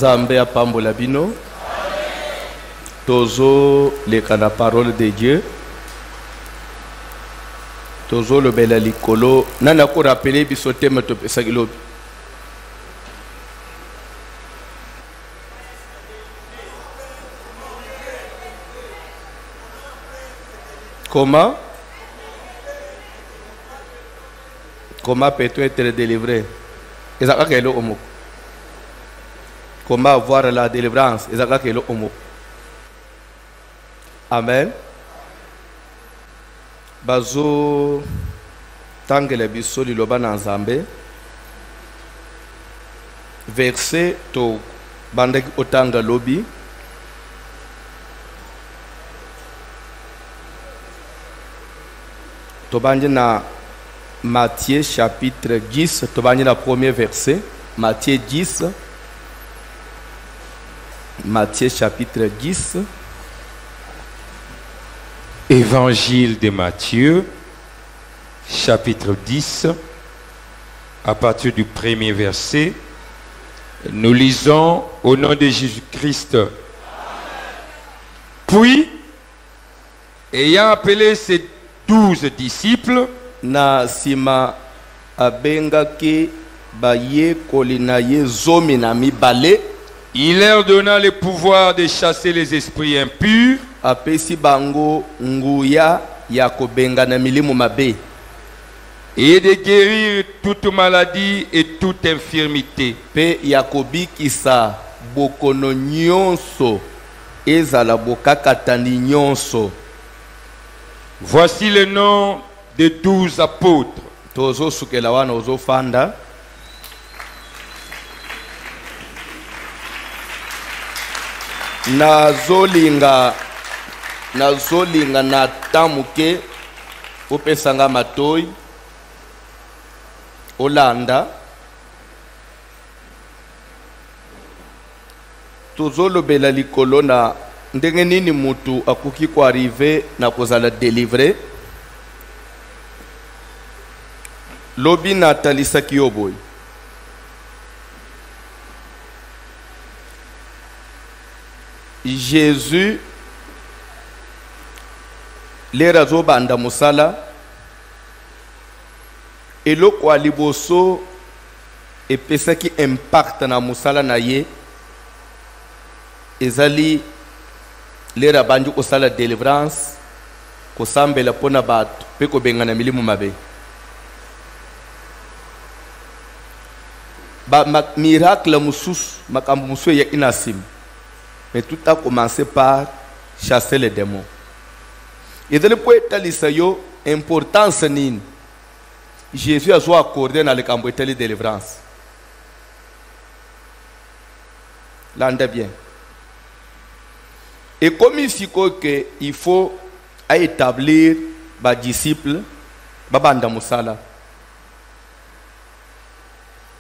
Nzambe apambola bino. Tozo leka na parole de Dieu. Tozo le bela likolo. Nana ko rappeler biso teme to pesa kilobi. Comment peut-on être délivré? Comment avoir la délivrance? Amen. Bazo tangele biso liloba na Nzambe. Verset to bandaki otanga lobi. Tobandi na Matthieu chapitre 10, tobandi na premier verset. Matthieu 10. Matthieu chapitre 10. Évangile de Matthieu, chapitre 10, à partir du premier verset, nous lisons au nom de Jésus-Christ. Puis, ayant appelé ses 12 disciples, na sima abengaki baye kolina ye zomi na mibale, il leur donna le pouvoir de chasser les esprits impurs, apesi bango nguya ya kobenga na milimu mabe, et de guérir toute maladie et toute infirmité. Pe ya kobikisa bokono nyonso ezala bokakatani nyonso. Voici le nom de 12 apôtres. Tozo sukela wana ozo fanda. Nazolinga na tamuke upesanga matoi Olanda. Tozolo bela likolo na ndenge nini mutu akuki ko arriver na kozala délivrer. Lobi na talisa kiyoboy. Jésus lera zo banda musala eloko aliboso epesaki impact na musala na ye ezali lera banju kosala délivrance kosambela pona bato pe kobengana milimu mabe. Miracle mususu makambo musu ya inasim. Mais tout a commencé par chasser les démons. Et dans le point de importance nini Jésus a accordé dans le camp de délivrance. L'anda bien. Et comme il faut établir les disciples, babanda musala.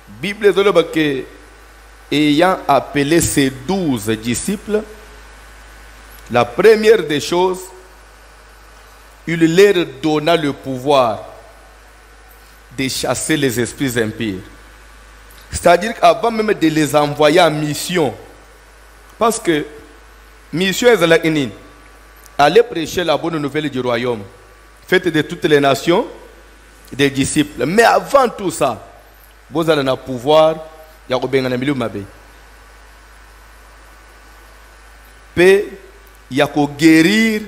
Bible dit que ayant appelé ses 12 disciples, la première des choses, il leur donna le pouvoir de chasser les esprits impurs. C'est-à-dire qu'avant même de les envoyer en mission, parce que mission est la inine, aller prêcher la bonne nouvelle du royaume, faites de toutes les nations des disciples. Mais avant tout ça, vous allez avoir pouvoir ya kobenga na milieu mabe. Pe ya ko guérir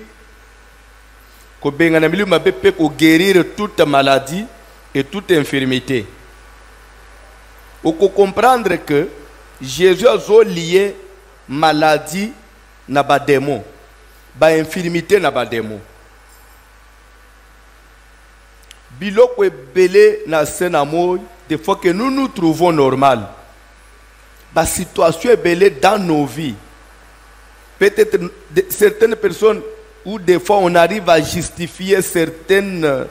kobenga na milieu mabe pe ko guérir toute maladie et toute infirmité. On peut comprendre que Jésus a lié maladie na ba démon, ba infirmité na ba démon. Biloko ebele na senamoy des fois que nous nous trouvons normal. La situation est belle dans nos vies. Peut-être certaines personnes où des fois on arrive à justifier certaines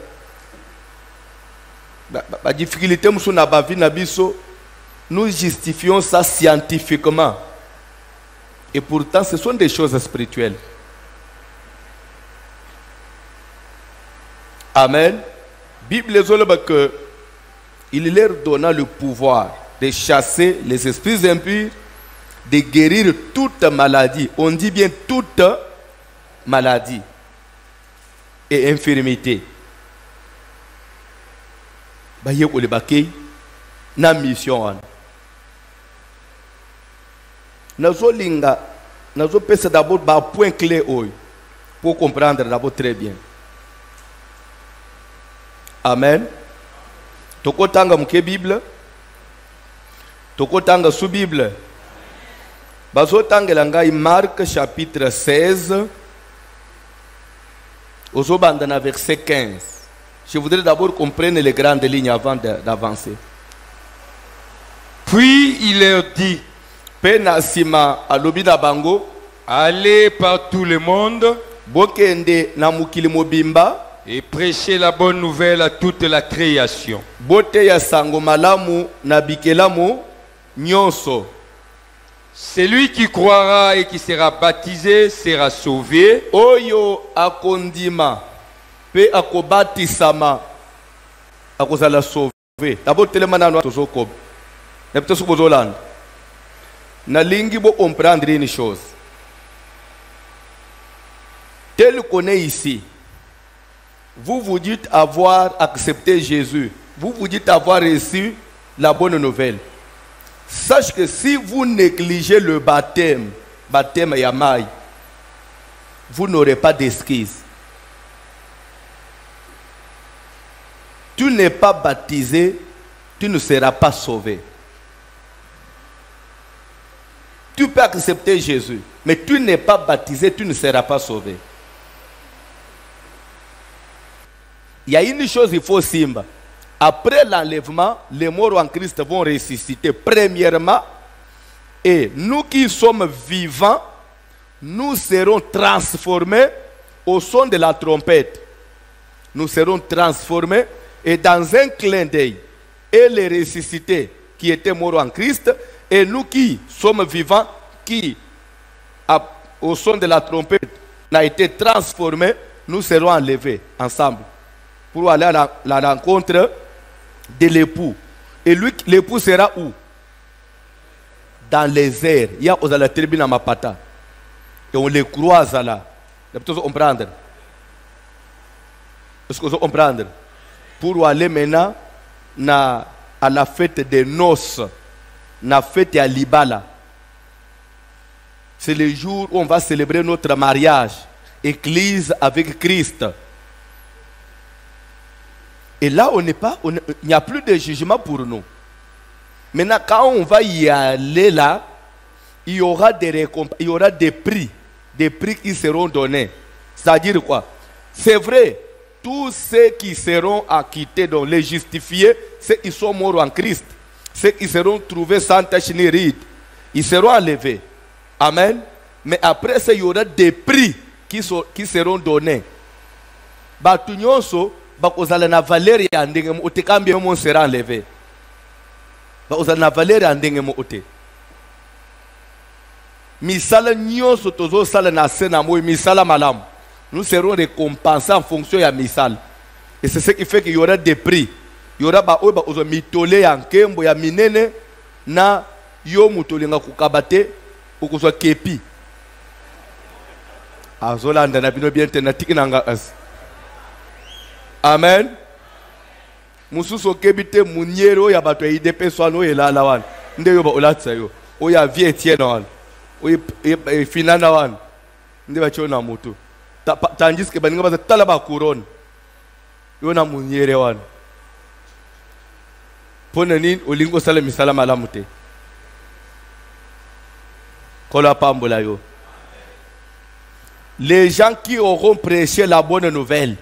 difficultés, nous justifions ça scientifiquement. Et pourtant, ce sont des choses spirituelles. Amen. Bible dit que il leur donna le pouvoir de chasser les esprits impurs de guérir toute maladie. On dit bien toute maladie et infirmité. Baye ko le bakay na mission. Nazo linga, nazo pesa d'abord ba point clé pour comprendre d'abord très bien. Amen. Toko tanga muke Bible. Toko tanga sous Bible. Bazo tangela ngai Marc chapitre 16. Ozo banda na verset 15. Je voudrais d'abord qu'on prenne les grandes lignes avant d'avancer. Puis il leur dit, Pena sima alobina bango, allez par tout le monde bokende na mukili mobimba et prêchez la bonne nouvelle à toute la création. bote ya sango malamu na bikelamu nyonso. Celui qui croira et qui sera baptisé sera sauvé. Oyo akondima pe akobatisama akozala sauvé. D'abord telema na tozokob. Na pteso bozolanda. Na lingi bo comprendre une chose. Tel qu'on est ici, vous vous dites avoir accepté Jésus. Vous vous dites avoir reçu la bonne nouvelle. Sache que si vous négligez le baptême Yamai, vous n'aurez pas d'excuse. Tu n'es pas baptisé, tu ne seras pas sauvé. Tu peux accepter Jésus, mais tu n'es pas baptisé, tu ne seras pas sauvé. Il y a une chose, il faut simba. Après l'enlèvement, les morts en Christ vont ressusciter premièrement. Et nous qui sommes vivants, nous serons transformés au son de la trompette. Nous serons transformés et dans un clin d'œil. Et les ressuscités qui étaient morts en Christ, et nous qui sommes vivants, qui au son de la trompette n'a été transformés, nous serons enlevés ensemble pour aller à la rencontre de l'époux. Et lui, l'époux sera où? Dans les airs. Il y a aux tribune à Mapata. Et on les croise là. Est-ce que vous comprenez? Est-ce que vous comprenez? Pour aller maintenant à la fête des noces, la fête à Libala. C'est le jour où on va célébrer notre mariage, Église avec Christ. Et là, il n'y a plus de jugement pour nous. Maintenant, quand on va y aller là, il y aura des récompenses, il y aura des prix qui seront donnés. C'est-à-dire quoi? C'est vrai, tous ceux qui seront acquittés, donc les justifiés, ceux qui sont morts en Christ, ceux qui seront trouvés sans tache ni ride, ils seront enlevés. Amen. Mais après ça, il y aura des prix qui seront donnés. Batunyonso, bakozala na valeur ya ndenge mo otekambi mo sera enlevé. Bakozala na valeur ya ndenge mo ote. Misala nyonso tozo sala na sena mo misala malam. Nous serons récompensés en fonction ya misala. Et c'est ce qui fait qu'il y aura des prix. Il y aura ba oba ozo mitole ya nkembo ya minene na yo mutolenga kukabate okozwa kepi. Azolanda na bino bien tenatiki nanga as. Amen. Mususo kebite munyero ya bato IDP swano elala wan. Ndeyo ba olatsa yo. Oya vie Etienne wan. Oya finana wan. Nde ba chona mutu. Tanjiske baninga ba tala ba couronne. Yo na munyere wan. Pona nini olingo sala misala malamu te. Kola pambola yo. Les gens qui auront prêché la bonne nouvelle,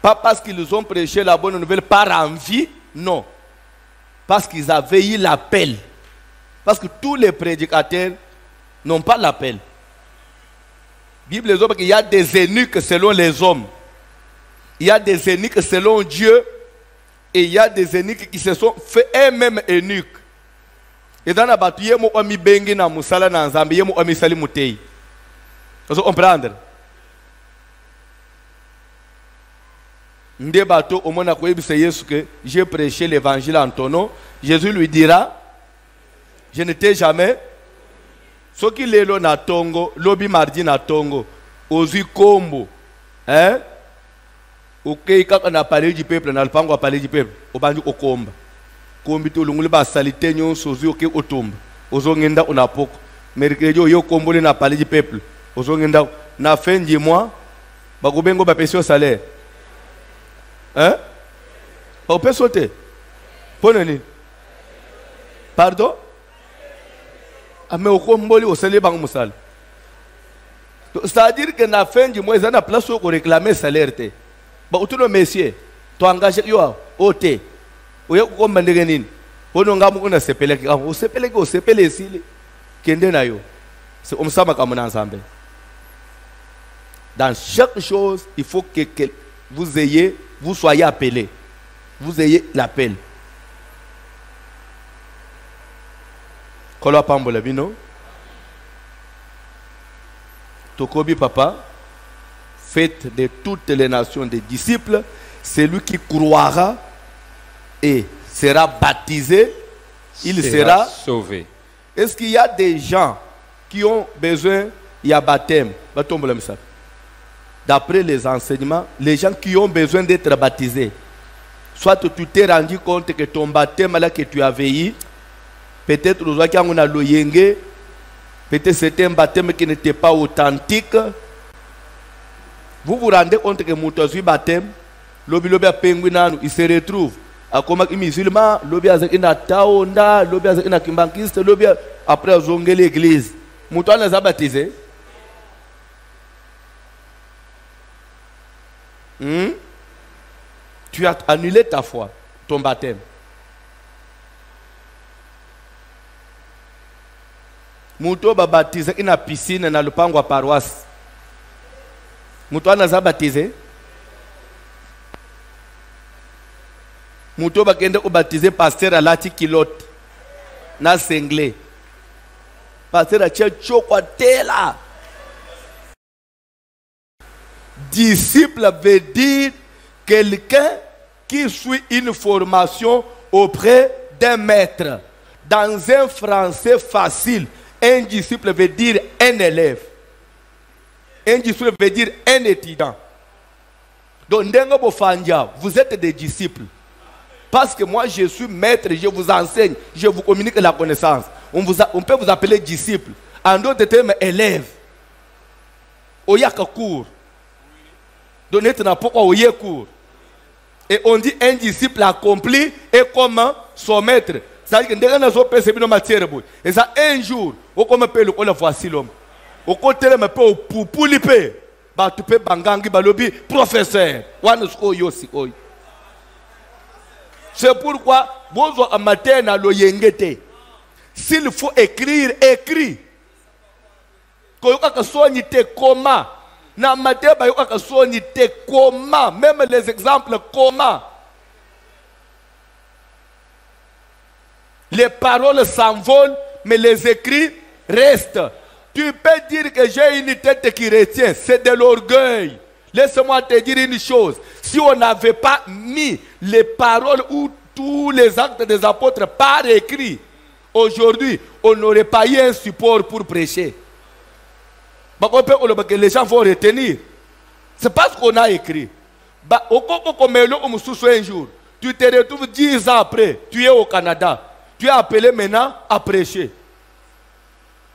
pas parce qu'ils ont prêché la bonne nouvelle par envie, non. Parce qu'ils avaient eu l'appel. Parce que tous les prédicateurs n'ont pas l'appel. La Bible dit qu'il y a des eunuques selon les hommes. Il y a des eunuques selon Dieu. Et il y a des eunuques qui se sont fait eux-mêmes eunuques. Et dans la bataille, il y a des bengi na musala na nzambe, il y a des sali mutei. Vous comprenez? Ndébato au monde a que j'ai prêché l'évangile en ton nom. Jésus lui dira, Je ne t'ai jamais. Ce qui lelo na tongo, lobi mardi na tongo, ozu kombo. Hein? Ok, quand on a parlé du peuple, on a pas parlé du peuple. On va dire au combat. Kombi to lunguli ba salite nyon sozu ok otomba. Ozo ngenda on a poko. Mercredi yo kombo na parlé du peuple. Ozo ngenda na fin du mois, ba gobengo ba pesi au salaire. Hein? On peut sauter. Poneni. Pardon? Ah mais au komboli au salaire bang musal. C'est-à-dire que na fin du mois, ils ont la place pour réclamer salaire. Bah, tout le messieurs, tu engages yo ote. Oya kukomba ndenge nini? Bono ngamu kuna sepeleke. O sepeleke o sepele sile. Kende na yo. C'est comme ça que mona ensemble. Dans chaque chose, il faut que vous soyez appelés. Vous ayez l'appel. Kolo pambola bino. Tokobi papa, faites de toutes les nations des disciples, celui qui croira et sera baptisé, il sera sauvé. Est-ce qu'il y a des gens qui ont besoin, il y a baptême? D'après les enseignements, les gens qui ont besoin d'être baptisés, soit tu t'es rendu compte que ton baptême là que tu avais eu, peut-être on a loyenge. Peut-être c'était un baptême qui n'était pas authentique. Vous vous rendez compte que mon baptême, l'obi a penguinano, il se retrouve à comme un musulman, l'obi a une taonda, l'obi a une kimbankiste, l'obi après zonguer l'église. Mouton les a baptisés. Tu as annulé ta foi, ton baptême. Muto ba baptisé ina piscine na lupango wa paroisse. Muto anaza baptisé. Muto ba kende ko baptisé pasteur alati kilote na sengle. Pasteur a chokwa tela. Disciple veut dire quelqu'un qui suit une formation auprès d'un maître. Dans un français facile, un disciple veut dire un élève. Un disciple veut dire un étudiant. Donc, vous êtes des disciples. Parce que moi, je suis maître, je vous enseigne, je vous communique la connaissance. On peut vous appeler disciple. En d'autres termes, élève. Oyaka cours. Donc, pourquoi oye cours. Et on dit un disciple accompli et comment son maître. C'est-à-dire que et ça un jour, on comme peut le voici l'homme. Au côté de me pour pouliper, bah tu peux bangangi balobi professeur. C'est pourquoi bozo amateur na loyengete. S'il faut écrire, écris. Koyoka kasoni te comment. Na mater ba yoka kasoni te comment. Même les exemples comment. Les paroles s'envolent, mais les écrits restent. Tu peux dire que j'ai une tête qui retient. C'est de l'orgueil. Laisse-moi te dire une chose. Si on n'avait pas mis les paroles ou tous les actes des apôtres par écrit, aujourd'hui, on n'aurait pas eu un support pour prêcher. Les gens vont retenir. C'est parce qu'on a écrit. Un jour, tu te retrouves 10 ans après, tu es au Canada. Tu es appelé maintenant à prêcher.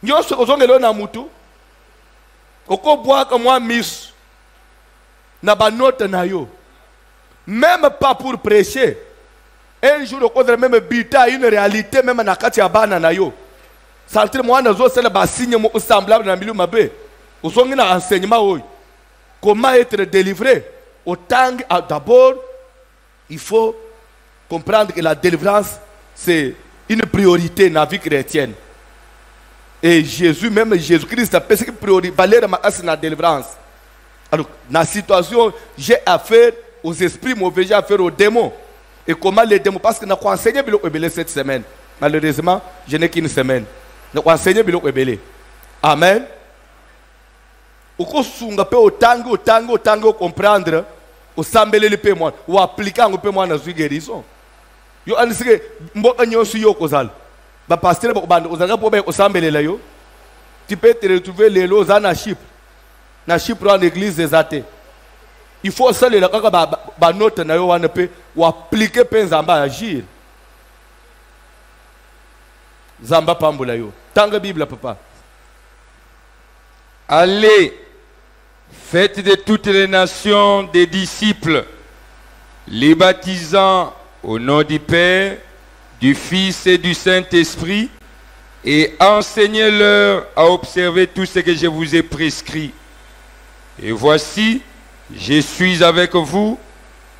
Nous sommes na mutu. Oko bois comme moi miss. Na ba note na yo. Même pas pour prêcher. Un jour au contraire même bita une réalité même na kati ya bana na yo. Sentir moi na zo sele ba signe mo semblable na milieu mabe. Osongi na enseignement oy. Comment être délivré? Autant d'abord il faut comprendre que la délivrance c'est une priorité dans la vie chrétienne. Et Jésus, même Jésus-Christ, a pensé que priorité valait la délivrance. Alors, dans la situation, j'ai affaire aux esprits mauvais, j'ai affaire aux démons. Et comment les démons? Parce que nous avons enseigné cette semaine. Malheureusement, je n'ai qu'une semaine. Nous avons enseigné Amen. Autant comprendre, au sambele le paiement, ou appliquer un peu moins dans la guérison. Yo anisike mboka nyosi yo kozal. pasteur tu peux te retrouver les lots à Chypre. Na Chypre en église des athées. Il faut ça les ba note na yo wana pe ou appliquer pen zamba agir. Zamba pambula yo. Tanga Bible papa. Allez, faites de toutes les nations des disciples, les baptisant au nom du Père, du Fils et du Saint-Esprit, et enseignez-leur à observer tout ce que je vous ai prescrit. Et voici, je suis avec vous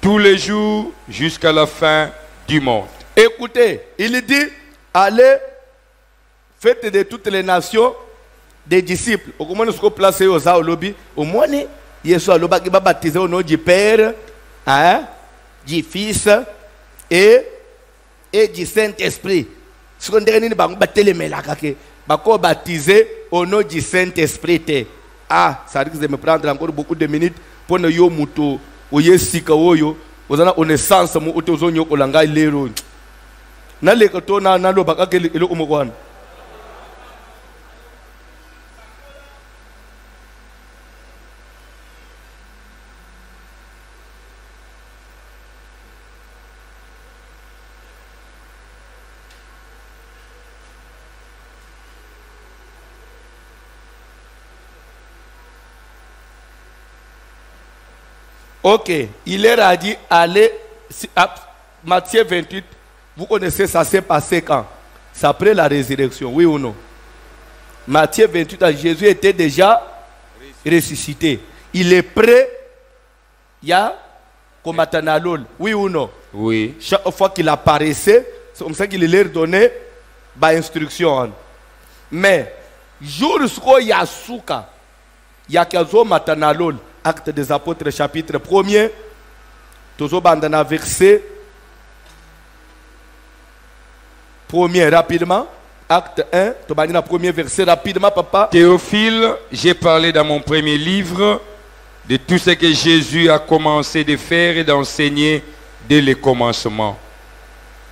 tous les jours jusqu'à la fin du monde. Écoutez, il dit, allez, faites de toutes les nations des disciples. Au moins, nous placer au lobby. Au moins, Yesu aloba qui va baptiser au nom du Père, hein, du Fils et du Saint-Esprit. Ce qu'on dirait, nous baptiser au nom du Saint-Esprit. Ah, ça risque de me prendre encore beaucoup de minutes pour ne yo muto oye sika oyo ozana connaissance mu utozonyo olanga lero na lekato na lo bakake le umokwana. Ok, il leur a dit, allez, Matthieu 28, vous connaissez ça s'est passé quand? C'est après la résurrection, oui ou non? Matthieu 28, Jésus était déjà ressuscité. Il est prêt, il y a comme Atanalol, oui ou non? Oui. Chaque fois qu'il apparaissait, c'est comme ça qu'il leur donnait bah, instruction. Mais, jour où il y a Souka, il y a Kazo Matanalol. Acte des Apôtres, chapitre 1er, toujours bandana verset 1er rapidement. Acte 1, tu vas dire premier verset rapidement, papa. Théophile, j'ai parlé dans mon premier livre de tout ce que Jésus a commencé de faire et d'enseigner dès le commencement,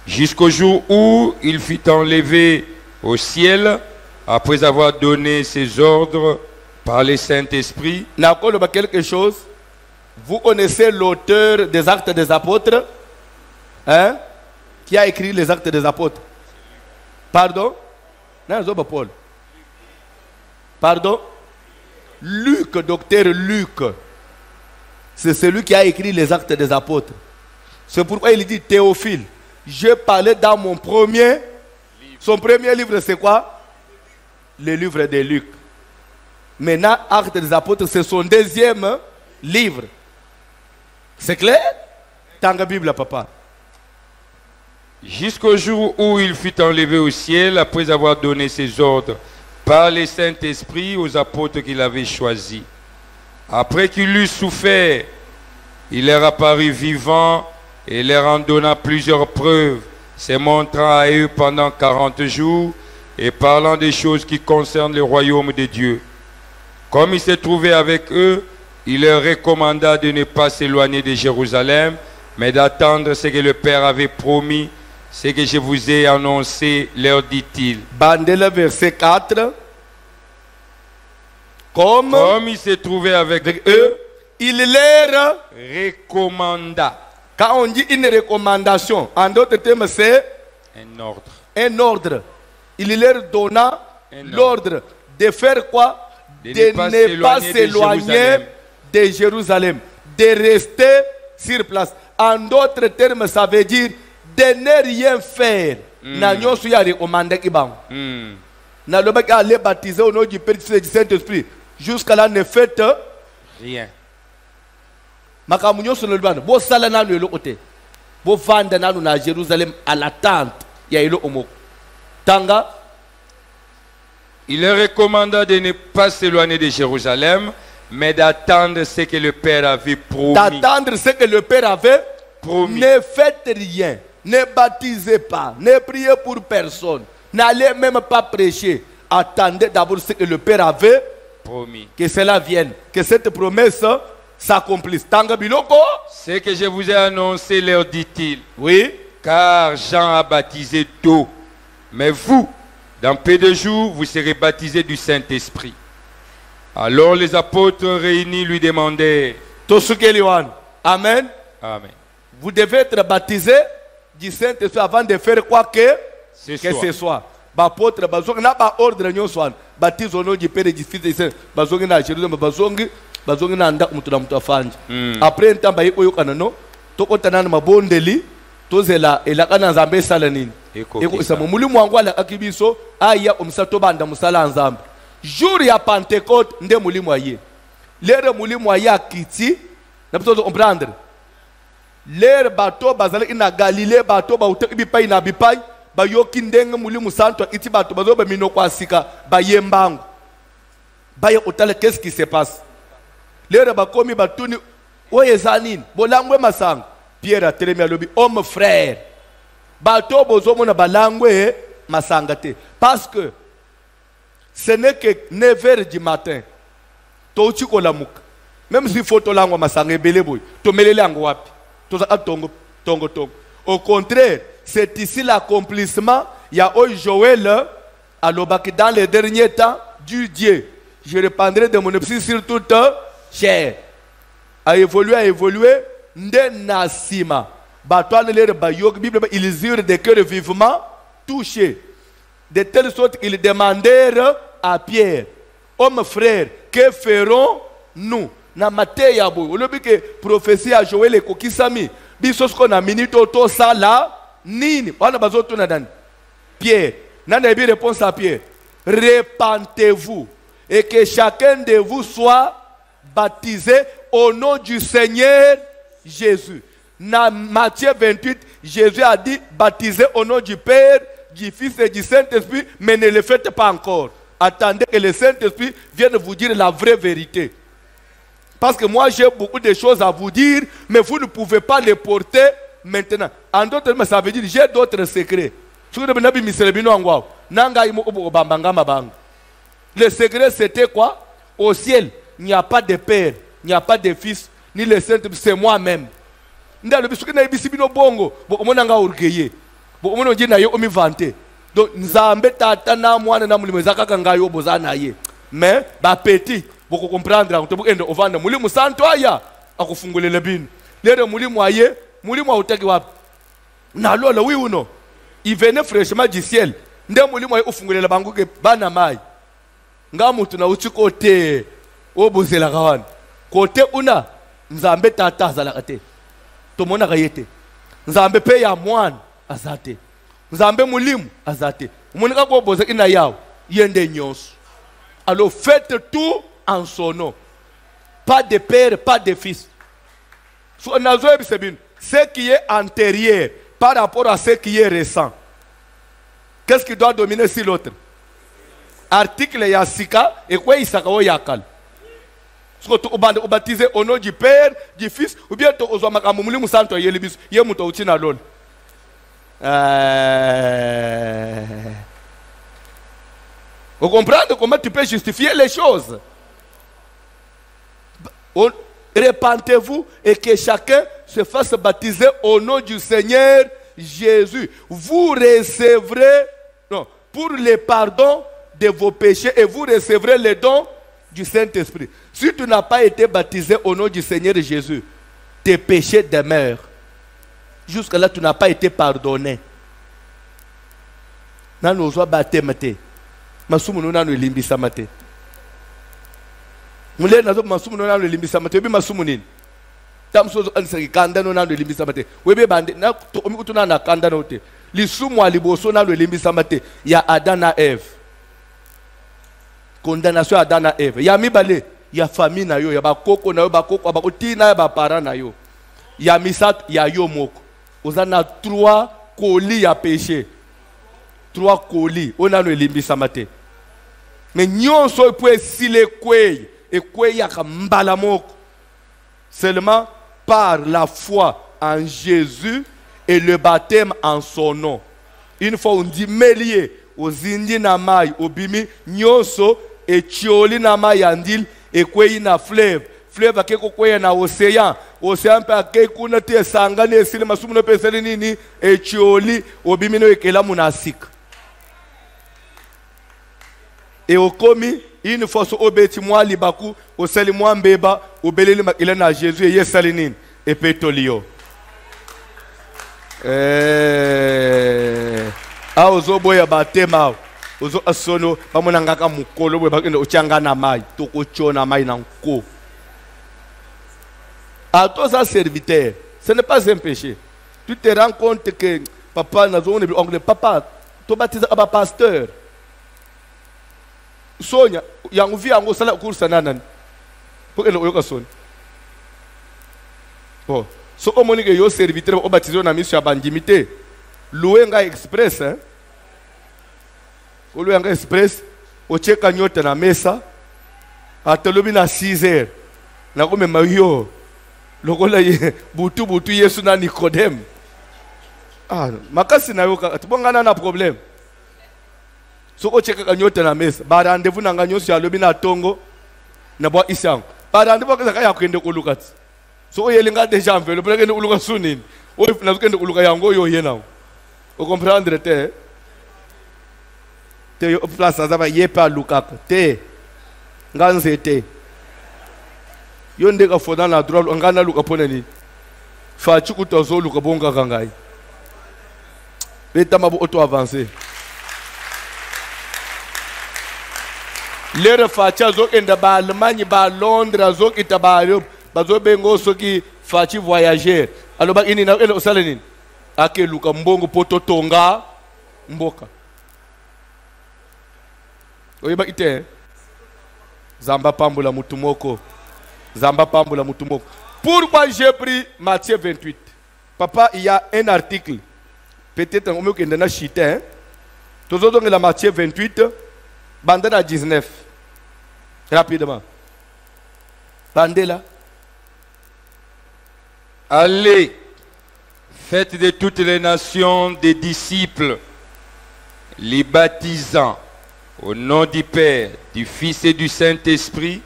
jusqu'au jour où il fut enlevé au ciel après avoir donné ses ordres par le Saint-Esprit. Quelque chose. Vous connaissez l'auteur des Actes des Apôtres, hein? Qui a écrit les Actes des Apôtres? Pardon? Non, Paul. Pardon? Luc, docteur Luc. C'est celui qui a écrit les Actes des Apôtres. C'est pourquoi il dit Théophile. Je parlais dans mon premier. Son premier livre, c'est quoi? Le livre de Luc. Maintenant, Actes des Apôtres, c'est son deuxième livre. C'est clair? Tanga Bible, papa. Jusqu'au jour où il fut enlevé au ciel, après avoir donné ses ordres par le Saint-Esprit aux apôtres qu'il avait choisis. Après qu'il eut souffert, il leur apparut vivant et leur en donna plusieurs preuves, se montrant à eux pendant 40 jours et parlant des choses qui concernent le royaume de Dieu. Comme il se trouvait avec eux, il leur recommanda de ne pas s'éloigner de Jérusalem, mais d'attendre ce que le Père avait promis, ce que je vous ai annoncé, leur dit-il. Bandela verset 4. Comme il se trouvait avec eux, il leur recommanda. Quand on dit une recommandation, en d'autres termes, c'est un ordre. Un ordre. Il leur donna l'ordre de faire quoi? De ne pas s'éloigner de Jérusalem, de rester sur place. En d'autres termes, ça veut dire de ne rien faire. N'ayons pas recommandé qui bang. N'allons pas aller baptiser au nom du Père et du Saint-Esprit. Jusqu'à là, ne faites rien. Makamunyo sur le ban. Bo sala na le côté. Bo vanda na na Jérusalem à l'attente. Ya ilo omo. Tanga. Il leur recommanda de ne pas s'éloigner de Jérusalem, mais d'attendre ce que le Père avait promis. D'attendre ce que le Père avait promis. Ne faites rien. Ne baptisez pas. Ne priez pour personne. N'allez même pas prêcher. Attendez d'abord ce que le Père avait promis. Que cela vienne. Que cette promesse s'accomplisse. Tanga biloko. Ce que je vous ai annoncé, leur dit-il. Oui. Car Jean a baptisé d'eau, Mais vous, dans peu de jours, vous serez baptisés du Saint-Esprit. Alors les apôtres réunis lui demandaient. Amen. Amen. Vous devez être baptisés du Saint-Esprit avant de faire quoi que ce soit. L'apôtre, n'a pas ordre de soit baptise au nom du Père et du Fils et du Saint-Esprit. Après un temps, tokotana mabondeli tozela elakana nzambe salanini ekosama mulimu wangu ala akibiso aya omsato banda musala nzambe jour ya Pentecôte nde mulimu aye lere mulimu aya kiti na pitozo comprendre lere bato bazala ina Galilée bato ba utek bipai na bipai bayoki ndenge mulimu santo iti bato bazo ba minoko asika bayembango baye otale qu'est-ce qui se passe lere bakomi batuni oyezanine bolangwe masanga Pierre a télé alobi homme frère bato bozomona balangwe masanga te parce que ce n'est que 9h du matin to chikola muka même si photo lango masanga ebele boy to melele yango wapi to za tongo au contraire c'est ici l'accomplissement il y a Joël alobaki dans les derniers temps du Dieu je répandrai de mon esprit sur toute chair a évolué nde nasima batouane les bayok Bible ils eurent des cœurs vivement touchés de telle sorte qu'ils demandèrent à Pierre homme frère que ferons-nous na mateya boy olobi que prophétie à Joël et kokisami biso sko na minute to sala nini wana bazotuna dani Pierre nana ebi réponse à Pierre repentez-vous et que chacun de vous soit baptisé au nom du Seigneur Jésus. Dans Matthieu 28, Jésus a dit baptisé au nom du Père, du Fils et du Saint-Esprit, mais ne le faites pas encore. Attendez que le Saint-Esprit vienne vous dire la vraie vérité. Parce que moi j'ai beaucoup de choses à vous dire, mais vous ne pouvez pas les porter maintenant. En d'autres termes, ça veut dire j'ai d'autres secrets. Le secret c'était quoi? Au ciel, il n'y a pas de Père, il n'y a pas de Fils, ni le Saint-Esprit, c'est moi-même. Donc, Nzambe tata na mwana na mulimo zakaka ngayo bozana ye. Mais ba petit boko comprendre ngo tobuende ovanda mulimo santo aya akufungulele bino. Lere mulimo aye, mulimo autaki wapi? Na lola wi uno. Il venait fraîchement du ciel. Nde mulimo aye ufungulela bangu ke bana mai. Nga mutu na uchi kote obozela kawana. Kote una Nzambe tata azalaka te. Tomona kayete. Nzambe pe ya mwana azate. Nzambe mulimu azate. Monika ko boza ina yao yende nyonso. Alors faites tout en son nom. Pas de père, pas de fils. Ce qui est antérieur par rapport à ce qui est récent. Qu'est-ce qui doit dominer sur l'autre? Article yasika et quoi isaka o yakal. Ou baptisé au nom du Père, du Fils, ou bien au Zomakamumuli Musanto Yelibis, Yemuto Utina Lol. Vous comprenez comment tu peux justifier les choses? Repentez-vous et que chacun se fasse baptiser au nom du Seigneur Jésus. Vous recevrez, non, pour le pardon de vos péchés et vous recevrez les dons du Saint-Esprit. Si tu n'as pas été baptisé au nom du Seigneur Jésus, tes péchés demeurent. Jusqu'à là, tu n'as pas été pardonné. Nano zo baptême te. Masumu no nano limbisa mate. Mule nazo masumu no nano limbisa mate. Bi masumu nini? Tamso ansari kanda no nano limbisa mate. Webe bande na to omi kutuna na kanda no te. Lisumu aliboso nano limbisa mate ya Adam na Eve. Condamnation à Adam et Ève. Ya mibale, ya famille na yo, ya bakoko na yo, bakoko, bakoti na yo, bapara na yo. Ya misat, ya yo moko. Ozana 3 colis ya péché. 3 colis. On a le limbi samate. Mais nyon so peut sile kwey et kwey ya mbala moko. Seulement par la foi en Jésus et le baptême en son nom. Une fois on dit melier aux Indiens na mai obimi nyonso et tioli na mai andil et kwei na fleuve fleuve akeko kwei na océan pe akei kuna te sangane esili masumu no peseli nini et tioli obimi no ekela munasika Et au commis, une fois au beti moi libaku, au sali moi mbeba, au beleli makilena Jésus et yesalinin et petolio. Ah ozo boya batema, ozo asono, pamona ngaka mukolo boya bakende ochanga na mai, toko chona mai na nko. À toi ça serviteur, ce n'est pas un péché. Tu te rends compte que papa n'a pas papa, tu baptises un pasteur. Sonia, yang vi yango sala kursa nanan. Pour eno yoka son. Bon, so omoni ke yo serviteur o baptiser na mission bandimité. Louenga express hein. O louenga express o cheka nyote na mesa. Atelobi na 6h. Na ko mema yo. Lokola ye butu Yesu na Nicodème. Ah, makasi na yo ka tubongana na problème. Soko cheka kanyote na mesa. Ba rendez-vous na nganyosi ya lobi na tongo na bwa isang. Ba rendez-vous ka ya kwende kulukat. Soko yelinga déjà envelo, pour que uluka sunini. O na kwende kuluka yango yo yena. O comprendre te? Te yo place azaba yepa lukaka. Te. Nganze te. Yo ndeka foda na droit ngana luka pona ni. Fa chukuto zo luka bonga kangai. Beta mabu auto avancer. Lere facha zo enda ba Allemagne ba Londres zo itabayo bazo bengo soki fachi voyager alors ba ini na ele osaleni ake luka mbongo poto tonga mboka oyeba ite zamba pambula mutumoko zamba pambula mutumoko. Pourquoi j'ai pris Matthieu 28? Papa, il y a un article peut-être on peut na chite hein tous autres la Matthieu 28 bandana 19 rapidement. Bandela. Allez, faites de toutes les nations des disciples, les baptisant au nom du Père, du Fils et du Saint-Esprit,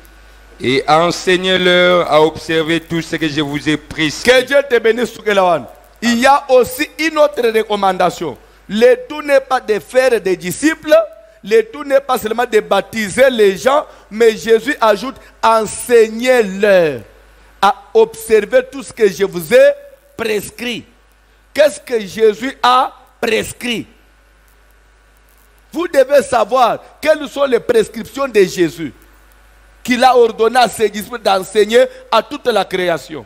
et enseignez-leur à observer tout ce que je vous ai prescrit. Que Dieu te bénisse. Il y a aussi une autre recommandation. Le tout n'est pas de faire des disciples. Le tout n'est pas seulement de baptiser les gens, mais Jésus ajoute, enseignez-leur à observer tout ce que je vous ai prescrit. Qu'est-ce que Jésus a prescrit? Vous devez savoir quelles sont les prescriptions de Jésus qu'il a ordonné à ses disciples d'enseigner à toute la création.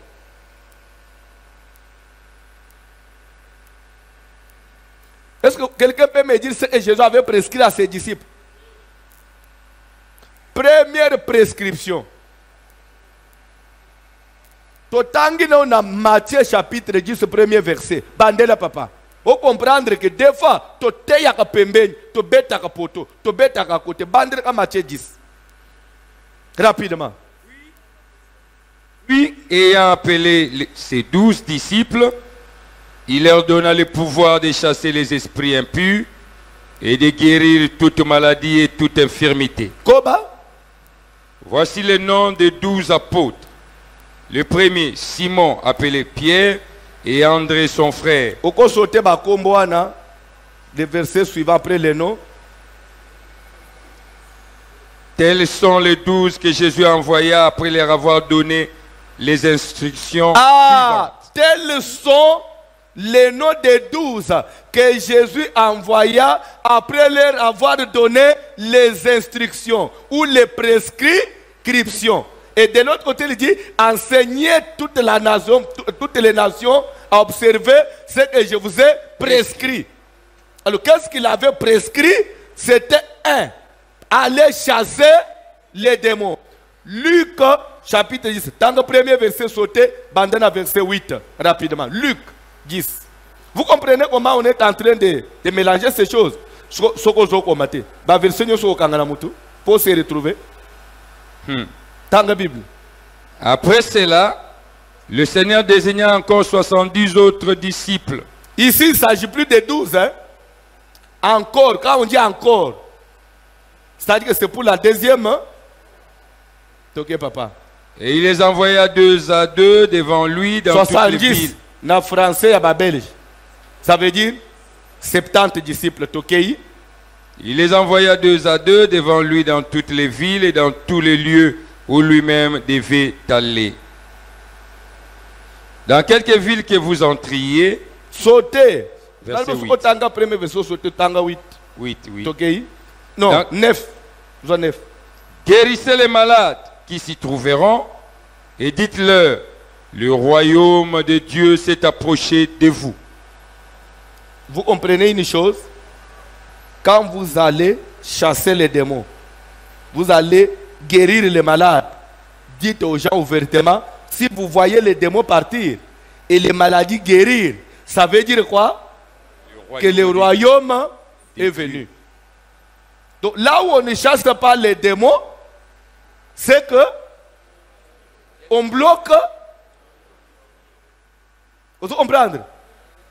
Est-ce que quelqu'un peut me dire ce que Jésus avait prescrit à ses disciples? Première prescription. Totangi na Matthieu chapitre 10, premier verset. Bandela papa. Vous comprendre que des fois, to teya ka pembeni, to beta ka poto, to beta ka kote. Bandela ka Matthieu 10. Rapidement. Puis, ayant appelé ses 12 disciples, il leur donna le pouvoir de chasser les esprits impurs et de guérir toute maladie et toute infirmité. Koba? Voici les noms des 12 apôtres. Le premier, Simon, appelé Pierre, et André, son frère. Oko sote ba kombo wana, le verset suivant après les noms. Tels sont les 12 que Jésus envoya après leur avoir donné les instructions suivantes. Tels sont les noms des 12 que Jésus envoya après leur avoir donné les instructions ou les prescriptions. Et de l'autre côté, il dit, enseignez toutes les nations à observer ce que je vous ai prescrit. Alors, qu'est-ce qu'il avait prescrit? C'était aller chasser les démons. Luc, chapitre 10. Dans le premier verset sauté, bandana verset 8. Rapidement. Luc 10. Vous comprenez comment on est en train de mélanger ces choses? La version pour se retrouver. Dans la Bible. Après cela, le Seigneur désigna encore 70 autres disciples. Ici, il ne s'agit plus de 12. Hein? Encore, quand on dit encore, c'est-à-dire que c'est pour la deuxième. Hein? Ok, papa. Et il les envoya 2 à 2 devant lui dans toutes les villes. Na français à Babel. Ça veut dire 70 disciples. Tokei. Il les envoya 2 à 2 devant lui dans toutes les villes et dans tous les lieux où lui-même devait aller. Dans quelques villes que vous entriez, Sautez. Verset 8. Otanga premier verset, sautez, tanga 8. 8, oui. Ok? Non, Dans- 9. 9. Guérissez les malades qui s'y trouveront et dites-leur, le royaume de Dieu s'est approché de vous. Vous comprenez une chose? Quand vous allez chasser les démons, vous allez guérir les malades. Dites aux gens ouvertement, si vous voyez les démons partir et les maladies guérir, ça veut dire quoi? Que le royaume est venu. Donc là où on ne chasse pas les démons, c'est que on bloque. Vous comprenez?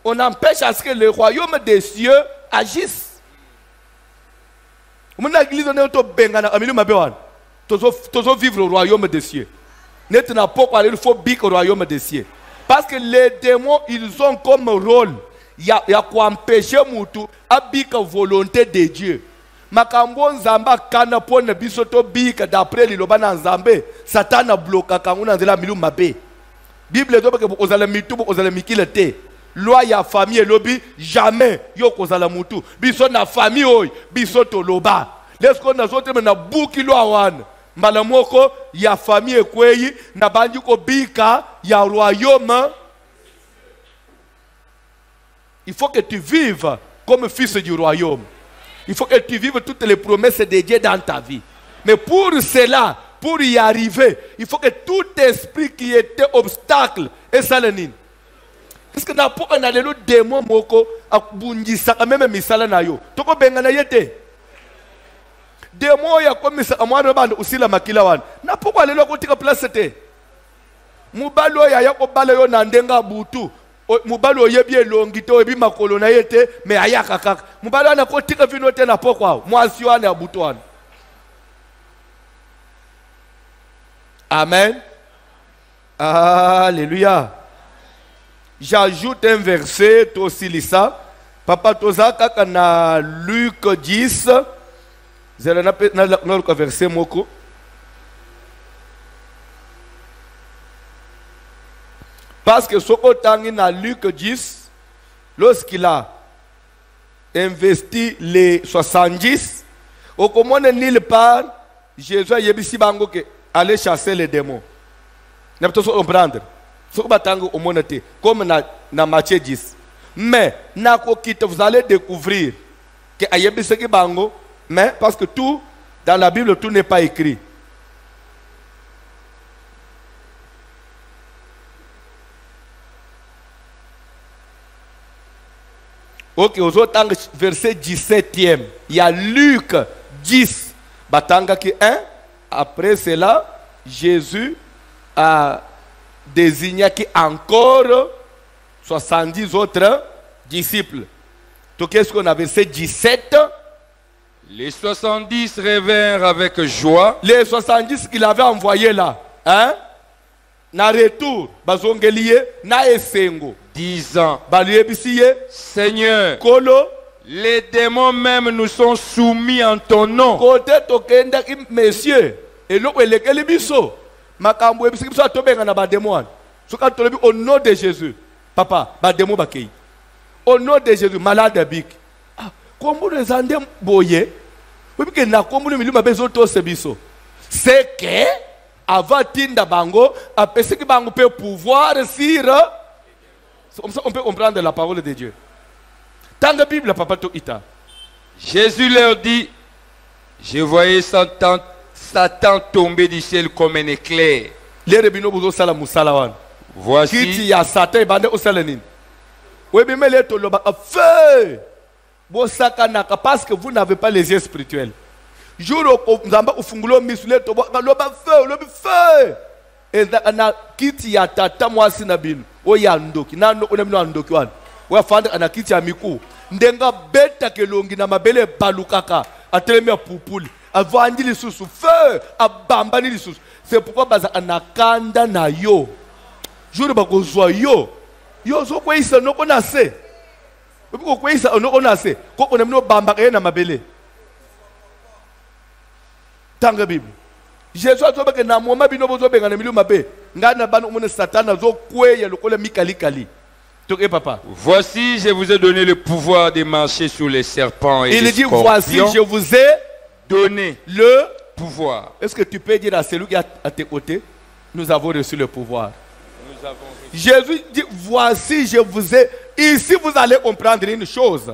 On empêche à ce que le royaume des cieux agisse. On a l'église on est au Bengana, Amilou Mabewan. Toujours vivre au royaume des cieux. N'est pas pourquoi il faut bique au royaume des cieux. Parce que les démons, ils ont comme rôle. Il y a quoi empêcher Moutou à bique volonté de Dieu. Makambo nzamba kana pona bisoto bika d'après liloba na nzambe Satan bloka kanguna nzela milu mabe. Bible doit que ozala mitu ozala mikile te. Loi ya famille lobi jamais yo kozala mutu. Biso na famille oy biso to loba. Lesko na zote na buki lo awana. Mbala moko ya famille ekweyi na bandi ko bika ya royaume. Il faut que tu vives comme fils du royaume. Il faut que tu vives toutes les promesses de Dieu dans ta vie. Mais pour cela, pour y arriver, il faut que tout esprit qui était obstacle est salanine. Parce que n'importe on a le démon moko abundisa même misala na yo. Toko bengana yete. Démon ya comme ça moi rebande aussi la makila wan. Na pourquoi le ko tika place te. Mubalo ya ko bala yo na ndenga butu. Mubalo yebi elongite oyebi makolo na yete mais ayaka kaka. Mubalo na ko tika vino te na pourquoi moi si wana ya butu wana. Amen. Alléluia. J'ajoute un verset, aussi lisa. Papa Tozaka na Luc 10. Zela na verset moko. Parce que Soko Tangi na Luc 10, lorsqu'il a investi les 70, au commande nulle part, Jésus a yebisi bango que aller chasser les démons. N'a pas comprendre. Comme dans Matthieu 10. Mais, vous allez découvrir que ayebisi bango, mais parce que tout, dans la Bible, tout n'est pas écrit. Ok, aux autres verset 17e. Il y a Luc 10. Batanga qui 1. Après cela, Jésus a désigné qui encore 70 autres disciples. Donc qu'est-ce qu'on a verset 17? Les 70 revinrent avec joie. Les 70 qu'il avait envoyés là. Hein? Na retour, bazongeliye na esengo. Disant, Seigneur, les démons même nous sont soumis en ton nom. Messieurs, et l'eau est lequel biso. Makambo ebisi biso atobenga na ba démons. Soka tolobi au nom de Jésus. Papa, ba démons bakei. Au nom de Jésus, malade bik. Ah, kombo rezande boye. Oui que na kombo miluma bezo to sebiso. C'est que avant tinda bango, apesi ki bango peut pouvoir sur. On peut comprendre la parole de Dieu. Dans la Bible, papa to ita. Jésus leur dit, je voyais Satan tomber du ciel comme un éclair. Voici. Parce que vous n'avez pas les yeux spirituels. Jour où vous avez fungulo misule to loba feu. Et na kiti ya tata mwasi na binu. Oya ndoki na onemno ndoki wan. Wa fanda ana kiti ya miku. Ndenga beta kelongi na mabele balukaka. Atelemia pupuli. Avandi lisusu feu abambani lisusu. C'est pourquoi baza anakanda na yo. Jour ba kozwa yo. Yo so kwa isa noko na se. Ko kwa isa noko na se. Ko onemno bamba na mabele. Tant que Bible. Jésus a dit que dans le moment où il y a un milieu mabe, ngana banu mone Satan a zo kweya lokole mikali kali. Toke papa. Voici, je vous ai donné le pouvoir de marcher sur les serpents et les Il dit scorpions. voici, je vous ai donné le pouvoir. Est-ce que tu peux dire à celui qui est à tes côtés, nous avons reçu le pouvoir. Nous avons reçu. Jésus dit voici, je vous ai. Ici vous allez comprendre une chose.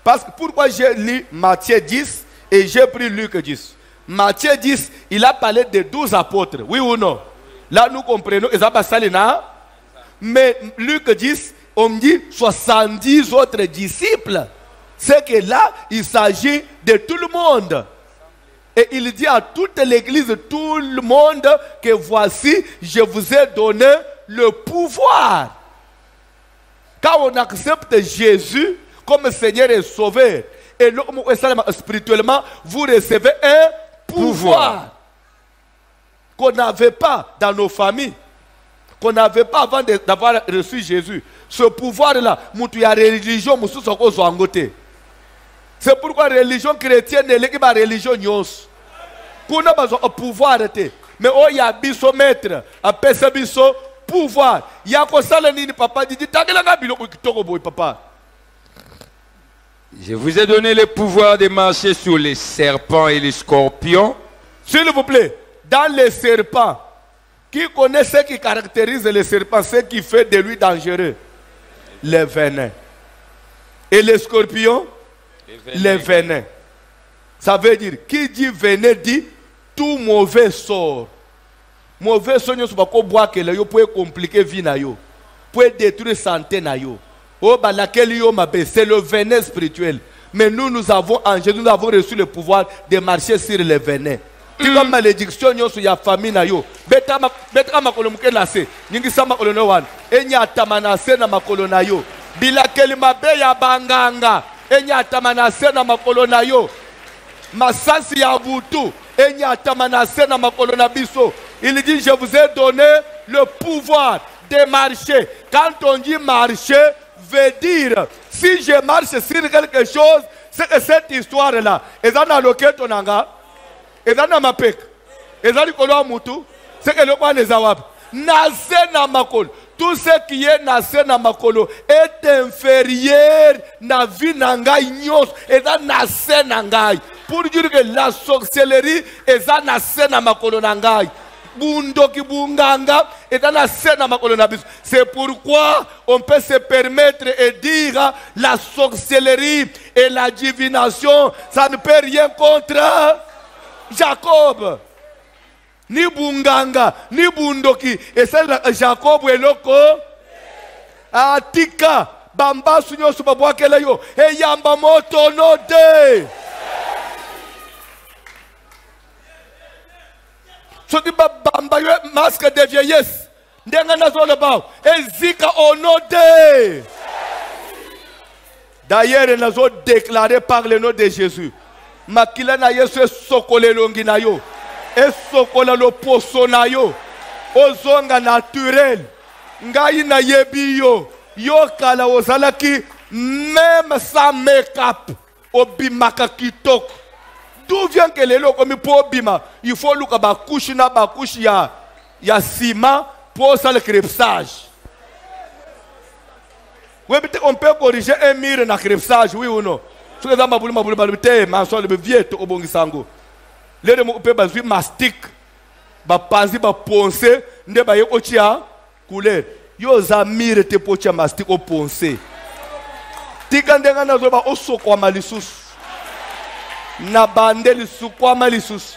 Parce que pourquoi j'ai lu Matthieu 10 et j'ai pris Luc 10. Matthieu 10, il a parlé de 12 apôtres. Oui ou non? Là, nous comprenons. Mais Luc 10, on dit 70 autres disciples. C'est que là, il s'agit de tout le monde. Et il dit à toute l'église, tout le monde, que voici, je vous ai donné le pouvoir. Quand on accepte Jésus comme Seigneur et Sauveur, et spirituellement, vous recevez un pouvoir qu'on n'avait pas dans nos familles, qu'on n'avait pas avant d'avoir reçu Jésus. Ce pouvoir-là, il y a religion, c'est pourquoi la religion chrétienne est la religion nyos. Qu'on a besoin de pouvoir. Mais il y a biso maître, a pesa biso pouvoir. Il y a quoi ça le papa dit papa. Je vous ai donné le pouvoir de marcher sur les serpents et les scorpions. S'il vous plaît, dans les serpents, qui connaît ce qui caractérise les serpents, ce qui fait de lui dangereux? Les venins. Et les scorpions? Les venins. Ça veut dire, qui dit venin dit tout mauvais sort. Mauvais sort, vous pouvez compliquer la vie, vous pouvez détruire la santé. C'est le venin spirituel. Mais nous avons en Jésus, nous avons reçu le pouvoir de marcher sur les venins. Tu as malédiction sur la famille. Beta makolo mukelase. Ningi sama kolono wan. Enya tamanase na makolo na yo. Bila kelima be ya banganga. Enya tamanase na makolo na yo. Masasi ya butu. Enya tamanase na makolo na biso. Il dit je vous ai donné le pouvoir de marcher. Quand on dit marcher, veut dire si je marche sur quelque chose, c'est que cette histoire-là, est dans le ton anga. Et dans ma pek, et dans le colo mutu, c'est que le quoi les awab. Nasé na makolo. Tout ce qui est nasé na makolo est inférieur na vie nangai nyos et dans nasé nangai. Pour dire que la sorcellerie est dans nasé na makolo nangai. Bundoki bunganga et dans nasé na makolo nabis. C'est pourquoi on peut se permettre et dire la sorcellerie et la divination, ça ne peut rien contre Jacob. Ni bunganga, ni bundoki. Et c'est Jacob et loko. Atika. Bamba sunyo subabwa keleyo. E yamba moto no de. So di bamba yo masque de vieillesse. Ndenga nazo le bao. E zika ono de. D'ailleurs, nous avons déclaré par le nom de Jésus. Makila na yesu sokole longi na yo. E sokola lo poso na yo. Ozonga naturel. Ngai na yebi yo. Yo kala ozalaki même sans make-up. Obimaka kitoko. D'où vient que les locaux mi po bima? Il faut luka ba couche na ba couche ya ciment pour ça le crépsage. Oui, on peut corriger un mur na crépsage, oui ou non? Ce que mabulu balute manso le vieux to obongisango. Les de mo pe bazui mastic ba panzi ba poncer nde ba yeko chia couleur. Yo za mire te pocha mastic o poncer. Tika ndenga na zo ba osokwa malisus. Na bandeli sukwa malisus.